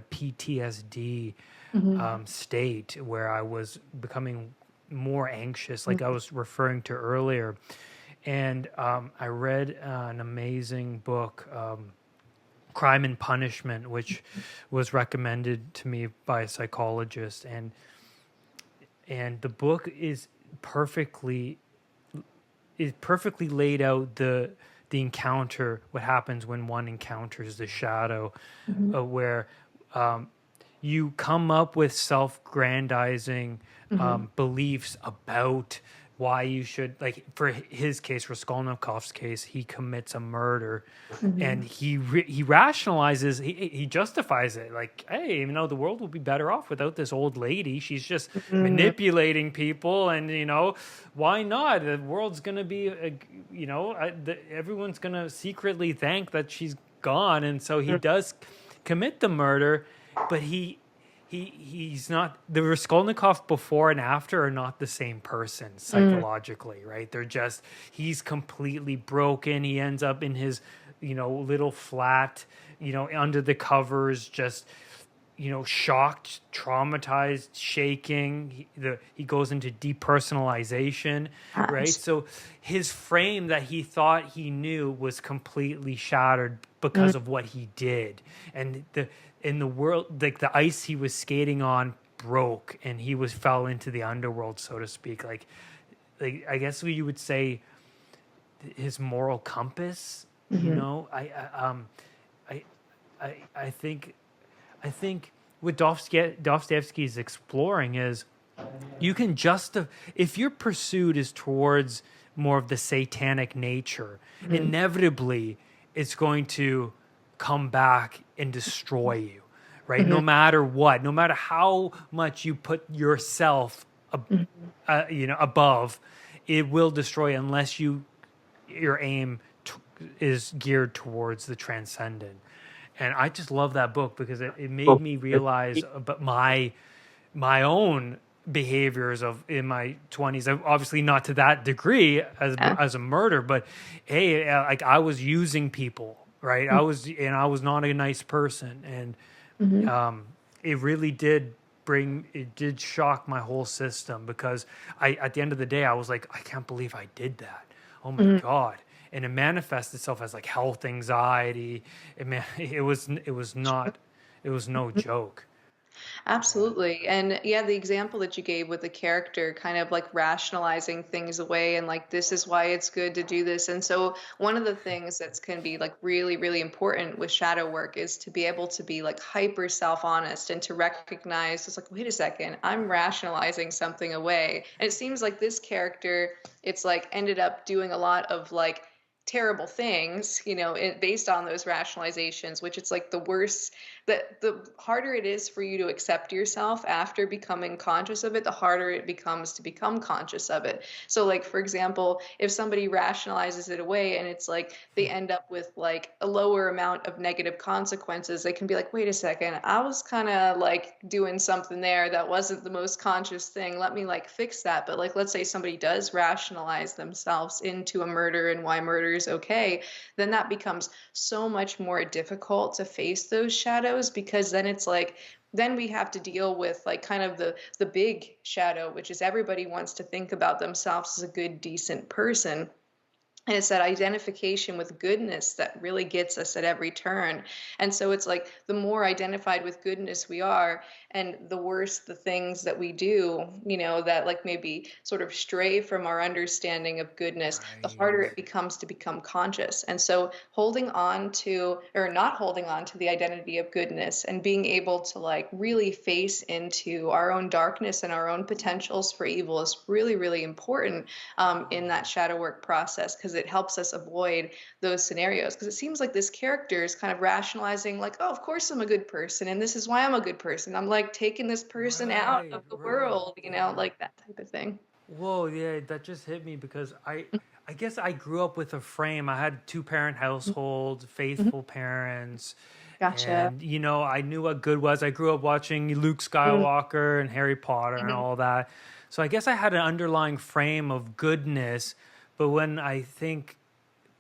Speaker 2: PTSD
Speaker 3: Hmm.
Speaker 2: state, where I was becoming more anxious, like I was referring to earlier. And I read an amazing book, Crime and Punishment, which was recommended to me by a psychologist, and the book perfectly laid out the encounter, what happens when one encounters the shadow, where you come up with self-grandizing beliefs about why you should, like for his case, Raskolnikov's case, he commits a murder, and he rationalizes, he justifies it, like, hey, you know, the world will be better off without this old lady. She's just manipulating people, and you know, why not? The world's gonna be, you know, everyone's gonna secretly think that she's gone, and so he does commit the murder, but he's not, the Raskolnikov before and after are not the same person psychologically, right? They're just, he's completely broken. He ends up in his, you know, little flat, you know, under the covers, just, you know, shocked, traumatized, shaking. He goes into depersonalization, right? So his frame that he thought he knew was completely shattered because of what he did. And in the world, like the ice he was skating on broke, and he fell into the underworld, so to speak. Like I guess you would say his moral compass. You know, I think what Dostoevsky is exploring is, you can if your pursuit is towards more of the satanic nature, inevitably it's going to come back and destroy you, right? No matter what, no matter how much you put yourself, you know, above, it will destroy unless your aim is geared towards the transcendent. And I just love that book because it made me realize about my own behaviors in my 20s. Obviously not to that degree as a murder, but hey, like I was using people, right? I was not a nice person, and it really did shock my whole system, because at the end of the day I was like, I can't believe I did that. Oh my God. And it manifests itself as like health anxiety. It was no joke.
Speaker 3: Absolutely. And yeah, the example that you gave with the character kind of like rationalizing things away and like, this is why it's good to do this. And so one of the things that's can be like really, really important with shadow work is to be able to be like hyper self-honest and to recognize, it's like, wait a second, I'm rationalizing something away. And it seems like this character, it's like ended up doing a lot of like terrible things, you know, based on those rationalizations, which it's like the worse, the harder it is for you to accept yourself after becoming conscious of it, the harder it becomes to become conscious of it. So like, for example, if somebody rationalizes it away and it's like they end up with like a lower amount of negative consequences, they can be like, wait a second, I was kind of like doing something there that wasn't the most conscious thing. Let me like fix that. But like, let's say somebody does rationalize themselves into a murder and why murder is okay, then that becomes so much more difficult to face those shadows, because then it's like, then we have to deal with like kind of the big shadow, which is everybody wants to think about themselves as a good, decent person. And it's that identification with goodness that really gets us at every turn. And so it's like the more identified with goodness we are, and the worse the things that we do, you know, that like maybe sort of stray from our understanding of goodness, the harder it becomes to become conscious. And so holding on to, or not holding on to the identity of goodness and being able to like really face into our own darkness and our own potentials for evil is really, really important in that shadow work process, because it helps us avoid those scenarios. Because it seems like this character is kind of rationalizing like, oh, of course I'm a good person, and this is why I'm a good person. I'm like taking this person out of the world, you know, like that type of thing.
Speaker 2: Whoa, yeah, that just hit me, because I guess I grew up with a frame. I had 2-parent household, faithful parents.
Speaker 3: Gotcha.
Speaker 2: And, you know, I knew what good was. I grew up watching Luke Skywalker and Harry Potter and all that. So I guess I had an underlying frame of goodness. But when I think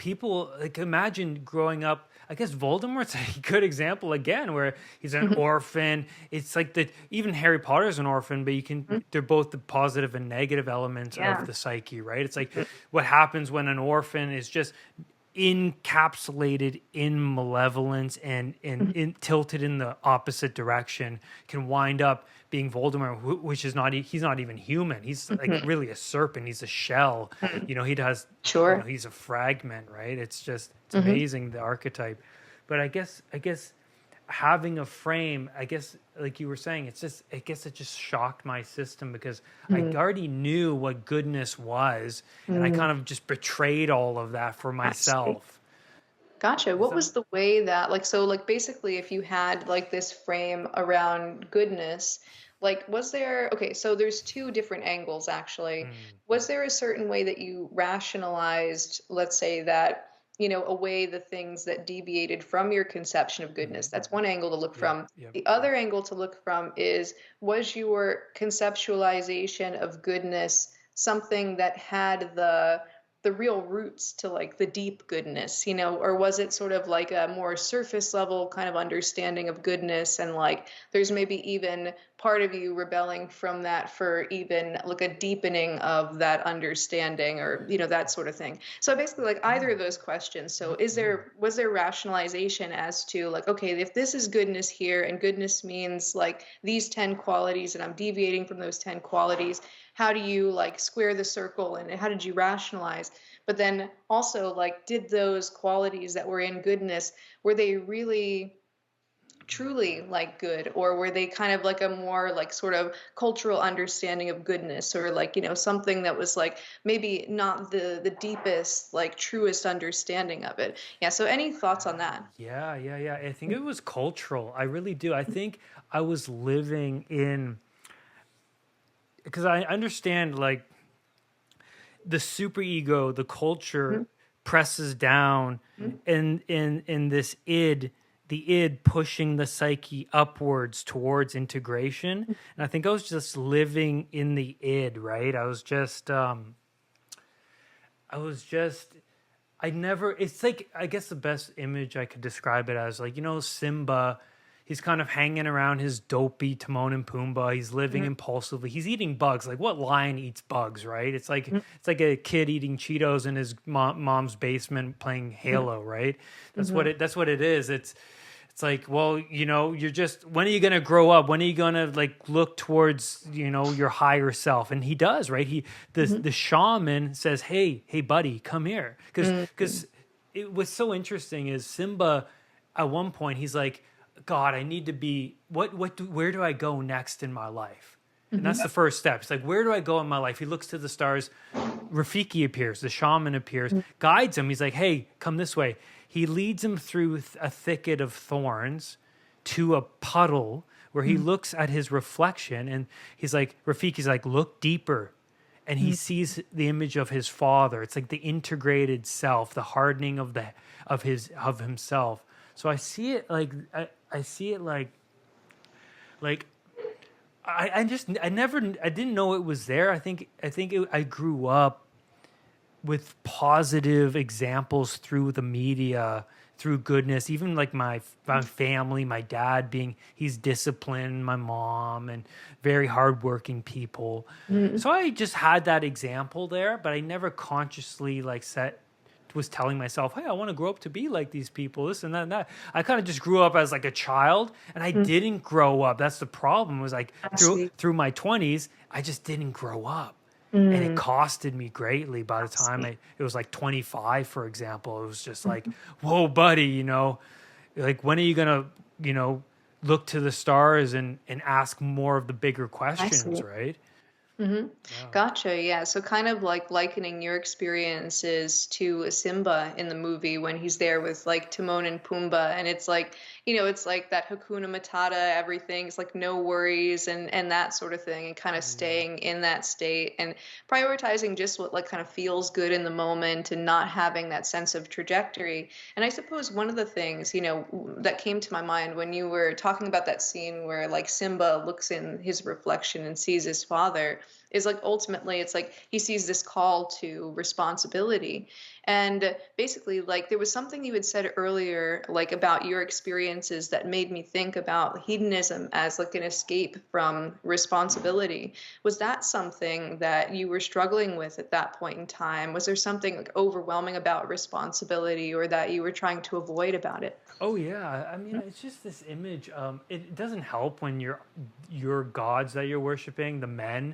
Speaker 2: people, like, imagine growing up. I guess Voldemort's a good example again, where he's an orphan. It's like even Harry Potter's an orphan, but they're both the positive and negative elements of the psyche, right? It's like what happens when an orphan is just encapsulated in malevolence and tilted in the opposite direction, can wind up being Voldemort, which is not, he's not even human. He's like really a serpent. He's a shell. He does, he's a fragment, right? It's amazing, the archetype. But I guess having a frame, I guess, like you were saying, it just shocked my system, because I already knew what goodness was, and I kind of just betrayed all of that for myself.
Speaker 3: Gotcha. What was the way that, basically, if you had like this frame around goodness, so there's two different angles actually. Was there a certain way that you rationalized, let's say that, away the things that deviated from your conception of goodness? That's one angle to look from. The other angle to look from was your conceptualization of goodness something that had the real roots to like the deep goodness, or was it sort of like a more surface level kind of understanding of goodness, and like there's maybe even part of you rebelling from that for even like a deepening of that understanding, or that sort of thing? So basically, like either of those questions. So was there rationalization as to like, okay, if this is goodness here, and goodness means like these 10 qualities, and I'm deviating from those 10 qualities, how do you like square the circle, and how did you rationalize? But then also, like, did those qualities that were in goodness, were they really truly like good, or were they kind of like a more like sort of cultural understanding of goodness, or like something that was like maybe not the deepest, like truest understanding of it? So any thoughts on that?
Speaker 2: Yeah. I think it was cultural. I really do. I think I was living in, because I understand like the superego, the culture presses down in this id, the id pushing the psyche upwards towards integration. And I think I was just living in the id, right? It's like, I guess the best image I could describe it as, like, Simba, he's kind of hanging around his dopey Timon and Pumbaa. He's living impulsively. He's eating bugs. Like, what lion eats bugs, right? It's like a kid eating Cheetos in his mom's basement playing Halo, right? That's what it is. It's like, well, you're just, when are you going to grow up? When are you going to like look towards, your higher self? And he does, right? The shaman says, hey, buddy, come here. Because what's so interesting is Simba, at one point, he's like, God, I need to be, where do I go next in my life? And that's the first step. It's like, where do I go in my life? He looks to the stars. Rafiki appears, the shaman appears, guides him. He's like, hey, come this way. He leads him through a thicket of thorns to a puddle where he looks at his reflection, and he's like, Rafiki's like, look deeper. And he sees the image of his father. It's like the integrated self, the hardening of himself. So I see it like, I didn't know it was there. I grew up with positive examples through the media, through goodness, even like my family, my dad he's disciplined, my mom, and very hardworking people. So I just had that example there, but I never consciously was telling myself, hey, I want to grow up to be like these people, this and that and that. I kind of just grew up as like a child, and I didn't grow up. That's the problem, was like through my 20s, I just didn't grow up. And it costed me greatly. By the time it was like 25, for example, it was just like, whoa, buddy, like, when are you going to, look to the stars and ask more of the bigger questions, right?
Speaker 3: Yeah. Gotcha. Yeah. So kind of like likening your experiences to Simba in the movie when he's there with like Timon and Pumbaa, and it's like, it's like that Hakuna Matata, everything's like no worries and that sort of thing, and kind of staying in that state and prioritizing just what like kind of feels good in the moment, and not having that sense of trajectory. And I suppose one of the things, that came to my mind when you were talking about that scene where like Simba looks in his reflection and sees his father, is like ultimately it's like he sees this call to responsibility. And basically, like, there was something you had said earlier, like about your experiences, that made me think about hedonism as like an escape from responsibility. Was that something that you were struggling with at that point in time? Was there something like overwhelming about responsibility, or that you were trying to avoid about it?
Speaker 2: Oh yeah, I mean it's just this image. It doesn't help when your gods that you're worshiping, the men,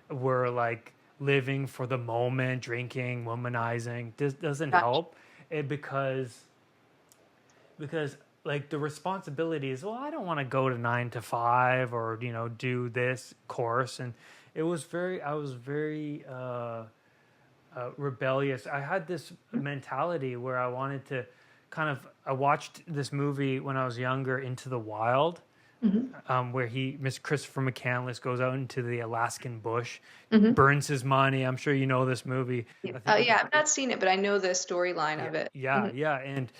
Speaker 2: were like living for the moment, drinking, womanizing. This doesn't
Speaker 3: Gotcha.
Speaker 2: help it because like the responsibility is, well, I don't want to go to 9 to 5 or do this course. And I was very rebellious. I had this mentality where I wanted to I watched this movie when I was younger, Into the Wild,
Speaker 3: Hmm.
Speaker 2: where Miss Christopher McCandless goes out into the Alaskan bush,
Speaker 3: Hmm.
Speaker 2: burns his money. I'm sure you know this movie.
Speaker 3: Yeah.
Speaker 2: I think
Speaker 3: Yeah, I've not seen it, but I know the storyline
Speaker 2: yeah,
Speaker 3: of it.
Speaker 2: yeah,
Speaker 3: Hmm.
Speaker 2: yeah. And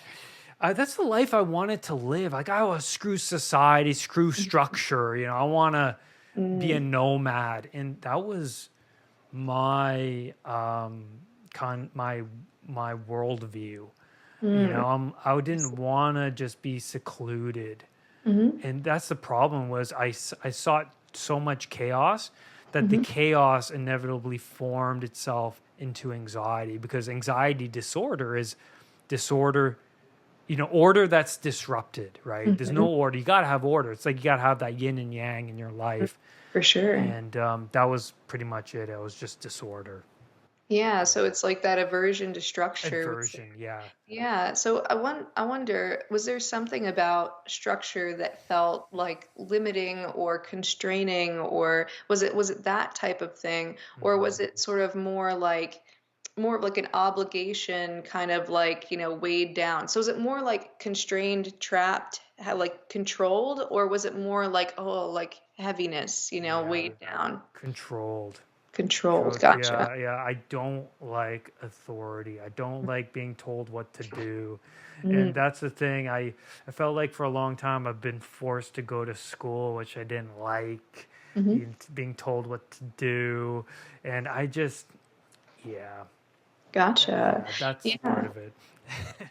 Speaker 2: that's the life I wanted to live. Like, I was screw society, screw structure. I want to be a
Speaker 3: Mm.
Speaker 2: nomad, and that was my my worldview.
Speaker 3: Mm.
Speaker 2: I didn't want to just be secluded,
Speaker 3: Hmm.
Speaker 2: and that's the problem. Was I sought so much chaos that the
Speaker 3: Hmm.
Speaker 2: chaos inevitably formed itself into anxiety, because anxiety disorder is disorder, order that's disrupted, right? There's no
Speaker 3: Hmm.
Speaker 2: order. You got to have order. It's like you got to have that yin and yang in your life.
Speaker 3: For sure.
Speaker 2: And that was pretty much it. It was just disorder.
Speaker 3: Yeah, so
Speaker 2: Yeah.
Speaker 3: it's like that aversion to structure.
Speaker 2: Aversion. Yeah.
Speaker 3: Yeah, so I wonder, was there something about structure that felt like limiting or constraining, or was it that type of thing, or
Speaker 2: Hmm.
Speaker 3: was it sort of more of like an obligation, kind of like, weighed down? So is it more like constrained, trapped, like controlled, or was it more like, oh, like heaviness,
Speaker 2: Yeah.
Speaker 3: weighed down,
Speaker 2: Controlled.
Speaker 3: controlled?
Speaker 2: Controlled.
Speaker 3: Gotcha.
Speaker 2: Yeah. Yeah. I don't like authority. I don't like being told what to do. And
Speaker 3: Mm,
Speaker 2: that's the thing. I felt like for a long time I've been forced to go to school, which I didn't like,
Speaker 3: hmm.
Speaker 2: being told what to do. And I just, yeah.
Speaker 3: Gotcha.
Speaker 2: Yeah, that's part
Speaker 3: Yeah.
Speaker 2: of it.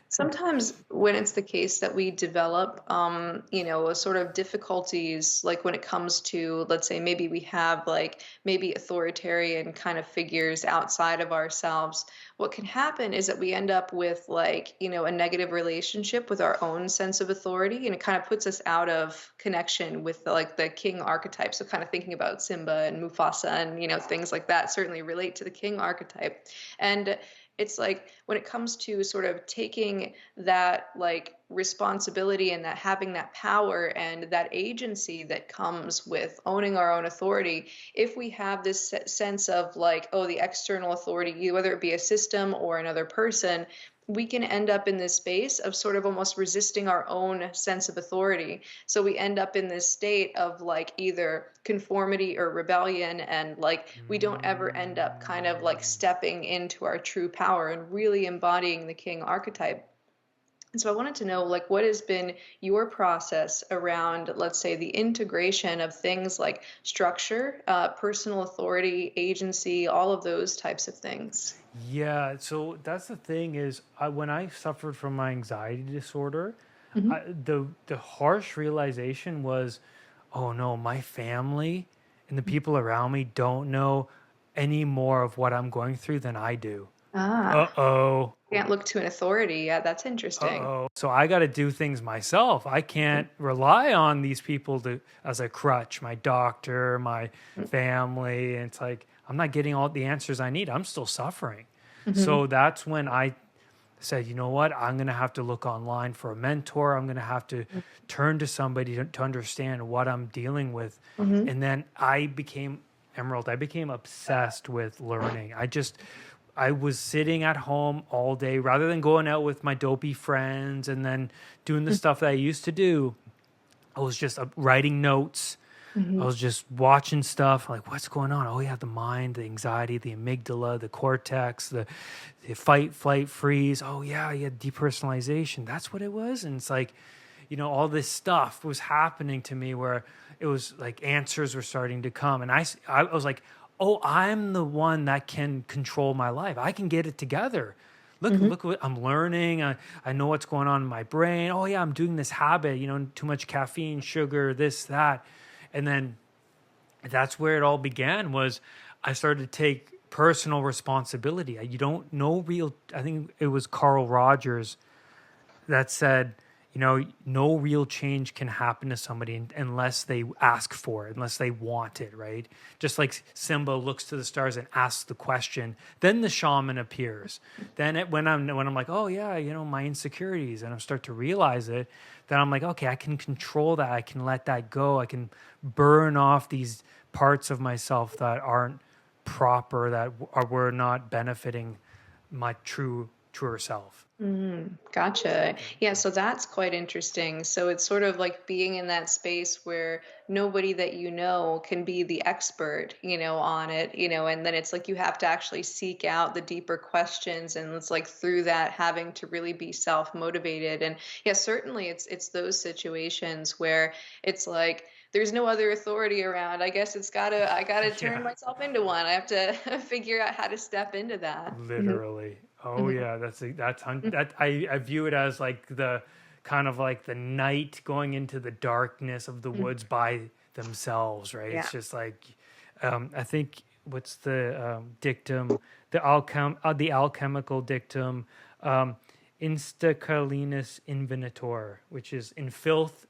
Speaker 3: Sometimes when it's the case that we develop, a sort of difficulties, like when it comes to, let's say, maybe we have like maybe authoritarian kind of figures outside of ourselves, what can happen is that we end up with like, a negative relationship with our own sense of authority, and it kind of puts us out of connection with like the king archetype. So kind of thinking about Simba and Mufasa and, things like that certainly relate to the king archetype. And it's like when it comes to sort of taking that like responsibility and that having that power and that agency that comes with owning our own authority, if we have this sense of like, oh, the external authority, whether it be a system or another person, we can end up in this space of sort of almost resisting our own sense of authority. So we end up in this state of like either conformity or rebellion, and like we don't ever end up kind of like
Speaker 2: Mm.
Speaker 3: stepping into our true power and really embodying the king archetype. And so I wanted to know, like, what has been your process around, let's say, the integration of things like structure, personal authority, agency, all of those types of things.
Speaker 2: Yeah, so that's the thing is, when I suffered from my anxiety disorder,
Speaker 3: Hmm.
Speaker 2: the harsh realization was, oh no, my family and the people around me don't know any more of what I'm going through than I do.
Speaker 3: Ah,
Speaker 2: Uh-oh.
Speaker 3: can't look to an authority. Yeah, that's interesting.
Speaker 2: Uh-oh. So I got to do things myself. I can't rely on these people to as a crutch, my doctor, my family. And it's like I'm not getting all the answers I need. I'm still suffering.
Speaker 3: Mm-hmm.
Speaker 2: So that's when I said, you know what? I'm going to have to look online for a mentor. I'm going to have to turn to somebody to understand what I'm dealing with.
Speaker 3: Hmm.
Speaker 2: And then I became Emerald. I became obsessed with learning. I was sitting at home all day rather than going out with my dopey friends and then doing the stuff that I used to do. I was just writing notes. I
Speaker 3: Hmm.
Speaker 2: was just watching stuff like, what's going on? Oh, yeah, the mind, the anxiety, the amygdala, the cortex, the fight, flight, freeze. Oh, yeah, depersonalization. That's what it was. And it's like, all this stuff was happening to me where it was like answers were starting to come. And I was like, oh, I'm the one that can control my life. I can get it together.
Speaker 3: Mm-hmm.
Speaker 2: Look what I'm learning. I know what's going on in my brain. Oh yeah, I'm doing this habit, too much caffeine, sugar, this, that. And then that's where it all began, was I started to take personal responsibility. You don't know real, I think it was Carl Rogers that said, no real change can happen to somebody unless they ask for it, unless they want it, right? Just like Simba looks to the stars and asks the question, then the shaman appears. Then when I'm like, oh yeah, my insecurities, and I start to realize it, then I'm like, okay, I can control that. I can let that go. I can burn off these parts of myself that aren't proper, that were not benefiting my truer self.
Speaker 3: Gotcha. Yeah, so that's quite interesting. So it's sort of like being in that space where nobody that you know can be the expert, on it, and then it's like you have to actually seek out the deeper questions, and it's like through that having to really be self-motivated. And yeah, certainly it's those situations where it's like there's no other authority around. I guess I gotta turn
Speaker 2: Yeah.
Speaker 3: myself into one. I have to figure out how to step into that.
Speaker 2: Literally. Oh
Speaker 3: Mhm.
Speaker 2: yeah, that I view it as like the kind of like the night going into the darkness of the
Speaker 3: Mhm.
Speaker 2: woods by themselves, right?
Speaker 3: Yeah.
Speaker 2: It's just like I think what's the dictum, the alchemical dictum, insta calenus invenitor, which is in filth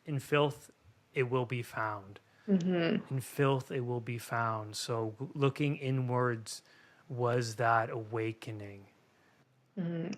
Speaker 2: it will be found.
Speaker 3: Hmm.
Speaker 2: In filth it will be found. So looking inwards was that awakening.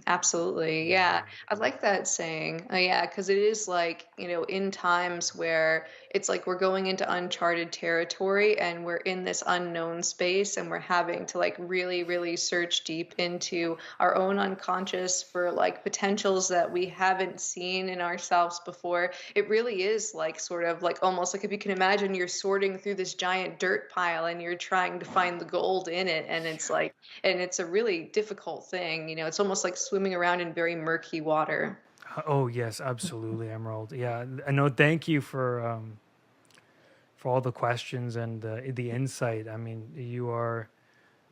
Speaker 3: Absolutely. Yeah. I like that saying. Yeah, because it is like, in times where it's like we're going into uncharted territory and we're in this unknown space and we're having to like really, really search deep into our own unconscious for like potentials that we haven't seen in ourselves before. It really is like sort of like almost like if you can imagine you're sorting through this giant dirt pile and you're trying to find the gold in it. And it's a really difficult thing. It's almost like swimming around in very murky water.
Speaker 2: Oh yes, absolutely, Emerald. Yeah, I know. Thank you for all the questions and the insight. I mean, you are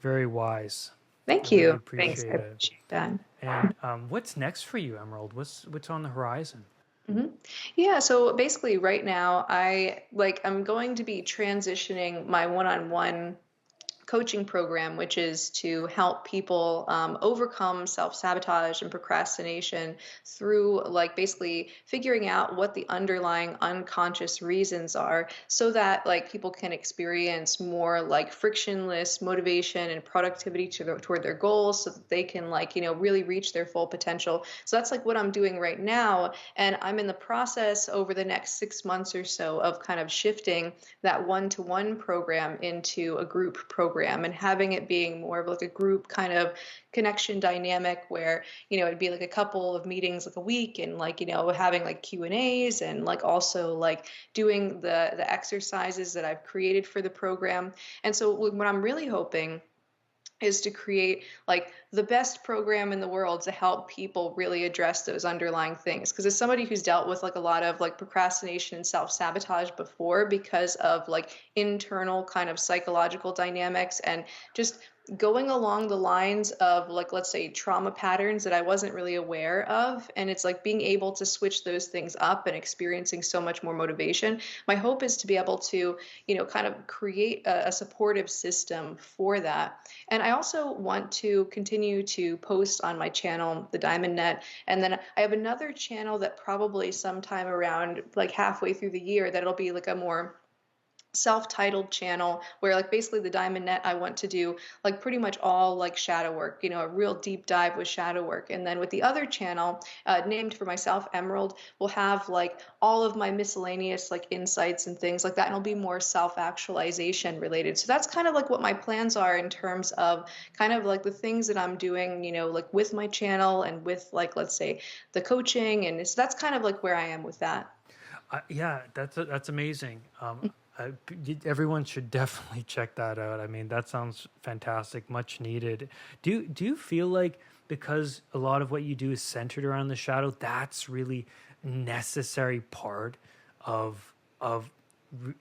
Speaker 2: very wise. I
Speaker 3: Thank
Speaker 2: really
Speaker 3: you. Thanks. I
Speaker 2: appreciate it.
Speaker 3: appreciate that.
Speaker 2: And what's next for you, Emerald? What's on the horizon?
Speaker 3: hmm Yeah, so basically right now I'm going to be transitioning my one-on-one coaching program, which is to help people overcome self-sabotage and procrastination through like basically figuring out what the underlying unconscious reasons are so that like people can experience more like frictionless motivation and productivity toward their goals so that they can like really reach their full potential. So that's like what I'm doing right now, and I'm in the process over the next 6 months or so of kind of shifting that one-to-one program into a group program and having it being more of like a group kind of connection dynamic where it'd be like a couple of meetings like a week, and like having like Q&As and like also like doing the exercises that I've created for the program. And so what I'm really hoping is to create like the best program in the world to help people really address those underlying things. Because as somebody who's dealt with like a lot of like procrastination and self-sabotage before because of like internal kind of psychological dynamics and just going along the lines of like let's say trauma patterns that I wasn't really aware of, and it's like being able to switch those things up and experiencing so much more motivation. My hope is to be able to kind of create a supportive system for that. And I also want to continue to post on my channel, The Diamond Net. And then I have another channel that probably sometime around like halfway through the year that'll be like a more self-titled channel where like basically the Diamond Net, I want to do like pretty much all like shadow work, a real deep dive with shadow work. And then with the other channel named for myself, Emerald, will have like all of my miscellaneous like insights and things like that, and it'll be more self-actualization related. So that's kind of like what my plans are in terms of kind of like the things that I'm doing, like with my channel and with like let's say the coaching. And so that's kind of like where I am with that.
Speaker 2: Yeah, that's amazing. Everyone should definitely check that out. I mean, that sounds fantastic, much needed. Do you feel like because a lot of what you do is centered around the shadow, that's really necessary part of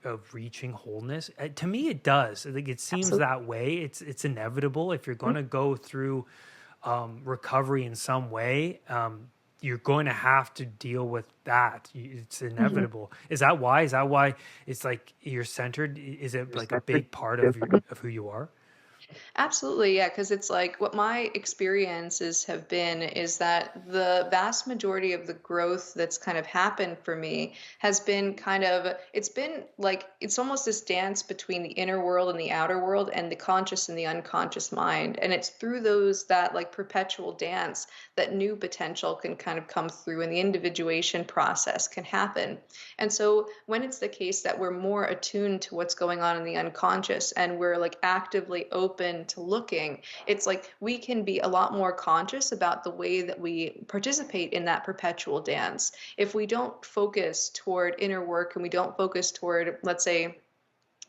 Speaker 2: of reaching wholeness? To me, it does. Like it seems
Speaker 3: Absolutely.
Speaker 2: that way. It's inevitable if you're going to go through recovery in some way. You're going to have to deal with that. It's
Speaker 3: Mhm.
Speaker 2: inevitable. Is that why? Is that why it's like you're centered? Is it like a big part of who you are?
Speaker 3: Absolutely, yeah, because it's like what my experiences have been is that the vast majority of the growth that's kind of happened for me has been kind of, it's been like, it's almost this dance between the inner world and the outer world and the conscious and the unconscious mind. And it's through those, that like perpetual dance, that new potential can kind of come through and the individuation process can happen. And so when it's the case that we're more attuned to what's going on in the unconscious and we're like actively open to looking, it's like we can be a lot more conscious about the way that we participate in that perpetual dance. If we don't focus toward inner work and we don't focus toward, let's say,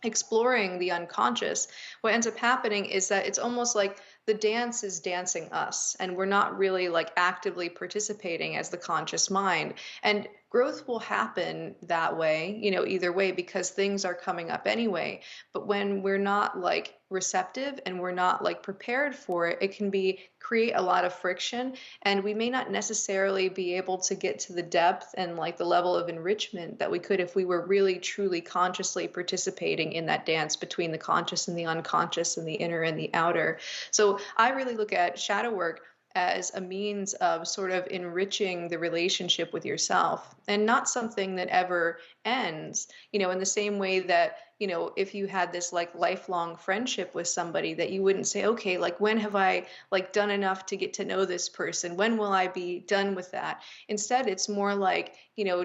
Speaker 3: exploring the unconscious, what ends up happening is that it's almost like the dance is dancing us and we're not really like actively participating as the conscious mind. And growth will happen that way, either way, because things are coming up anyway. But when we're not like receptive and we're not like prepared for it, it can be create a lot of friction, and we may not necessarily be able to get to the depth and like the level of enrichment that we could if we were really truly consciously participating in that dance between the conscious and the unconscious and the inner and the outer. So I really look at shadow work as a means of sort of enriching the relationship with yourself and not something that ever ends, in the same way that, if you had this like lifelong friendship with somebody, that you wouldn't say, okay, like when have I like done enough to get to know this person? When will I be done with that? Instead, it's more like,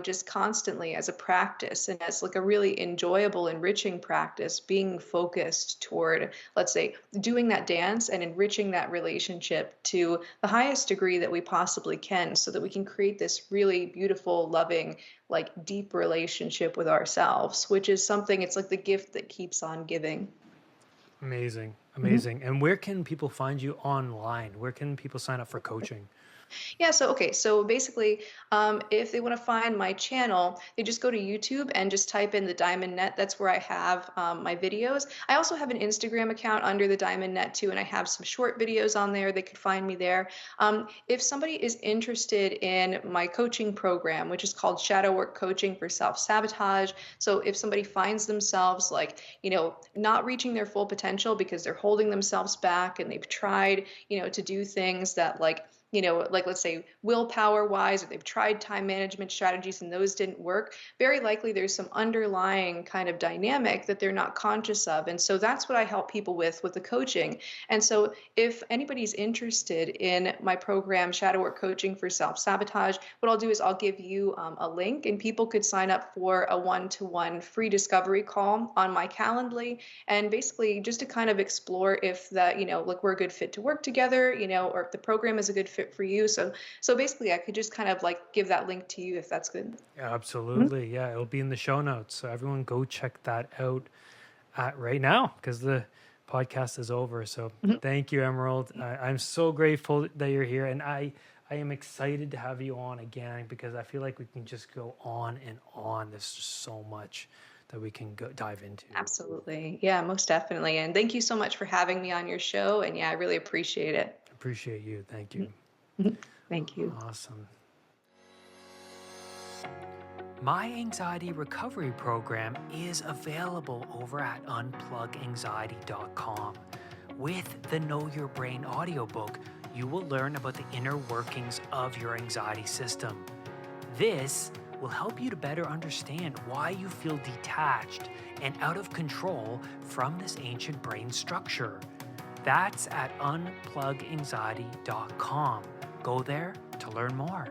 Speaker 3: just constantly as a practice and as like a really enjoyable, enriching practice, being focused toward, let's say, doing that dance and enriching that relationship to the highest degree that we possibly can so that we can create this really beautiful, loving, like deep relationship with ourselves, which is something, it's like the gift that keeps on giving.
Speaker 2: Amazing,
Speaker 3: Mhm.
Speaker 2: amazing. And where can people find you online? Where can people sign up for coaching?
Speaker 3: Yeah, so okay, so basically, if they want to find my channel, they just go to YouTube and just type in the Diamond Net. That's where I have my videos. I also have an Instagram account under the Diamond Net too, and I have some short videos on there. They could find me there. If somebody is interested in my coaching program, which is called Shadow Work Coaching for Self-Sabotage, so if somebody finds themselves like, not reaching their full potential because they're holding themselves back and they've tried, to do things that like, like let's say willpower wise, or they've tried time management strategies and those didn't work, very likely there's some underlying kind of dynamic that they're not conscious of. And so that's what I help people with the coaching. And so if anybody's interested in my program, Shadow Work Coaching for Self-Sabotage, what I'll do is I'll give you a link and people could sign up for a one-to-one free discovery call on my Calendly, and basically just to kind of explore if that, like we're a good fit to work together, or if the program is a good fit for you. So basically I could just kind of like give that link to you if that's good.
Speaker 2: Yeah,
Speaker 3: Mhm.
Speaker 2: absolutely. Yeah, it'll be in the show notes. So everyone go check that out right now because the podcast is over. So
Speaker 3: Mhm.
Speaker 2: thank you, Emerald. I'm so grateful that you're here. And I am excited to have you on again because I feel like we can just go on and on. There's just so much that we can go dive into.
Speaker 3: Absolutely. Yeah, most definitely. And thank you so much for having me on your show. And yeah, I really appreciate it.
Speaker 2: Appreciate you. Thank you.
Speaker 3: Mhm. Thank you.
Speaker 2: Awesome. My anxiety recovery program is available over at unpluganxiety.com. With the Know Your Brain audiobook, you will learn about the inner workings of your anxiety system. This will help you to better understand why you feel detached and out of control from this ancient brain structure. That's at unpluganxiety.com. Go there to learn more.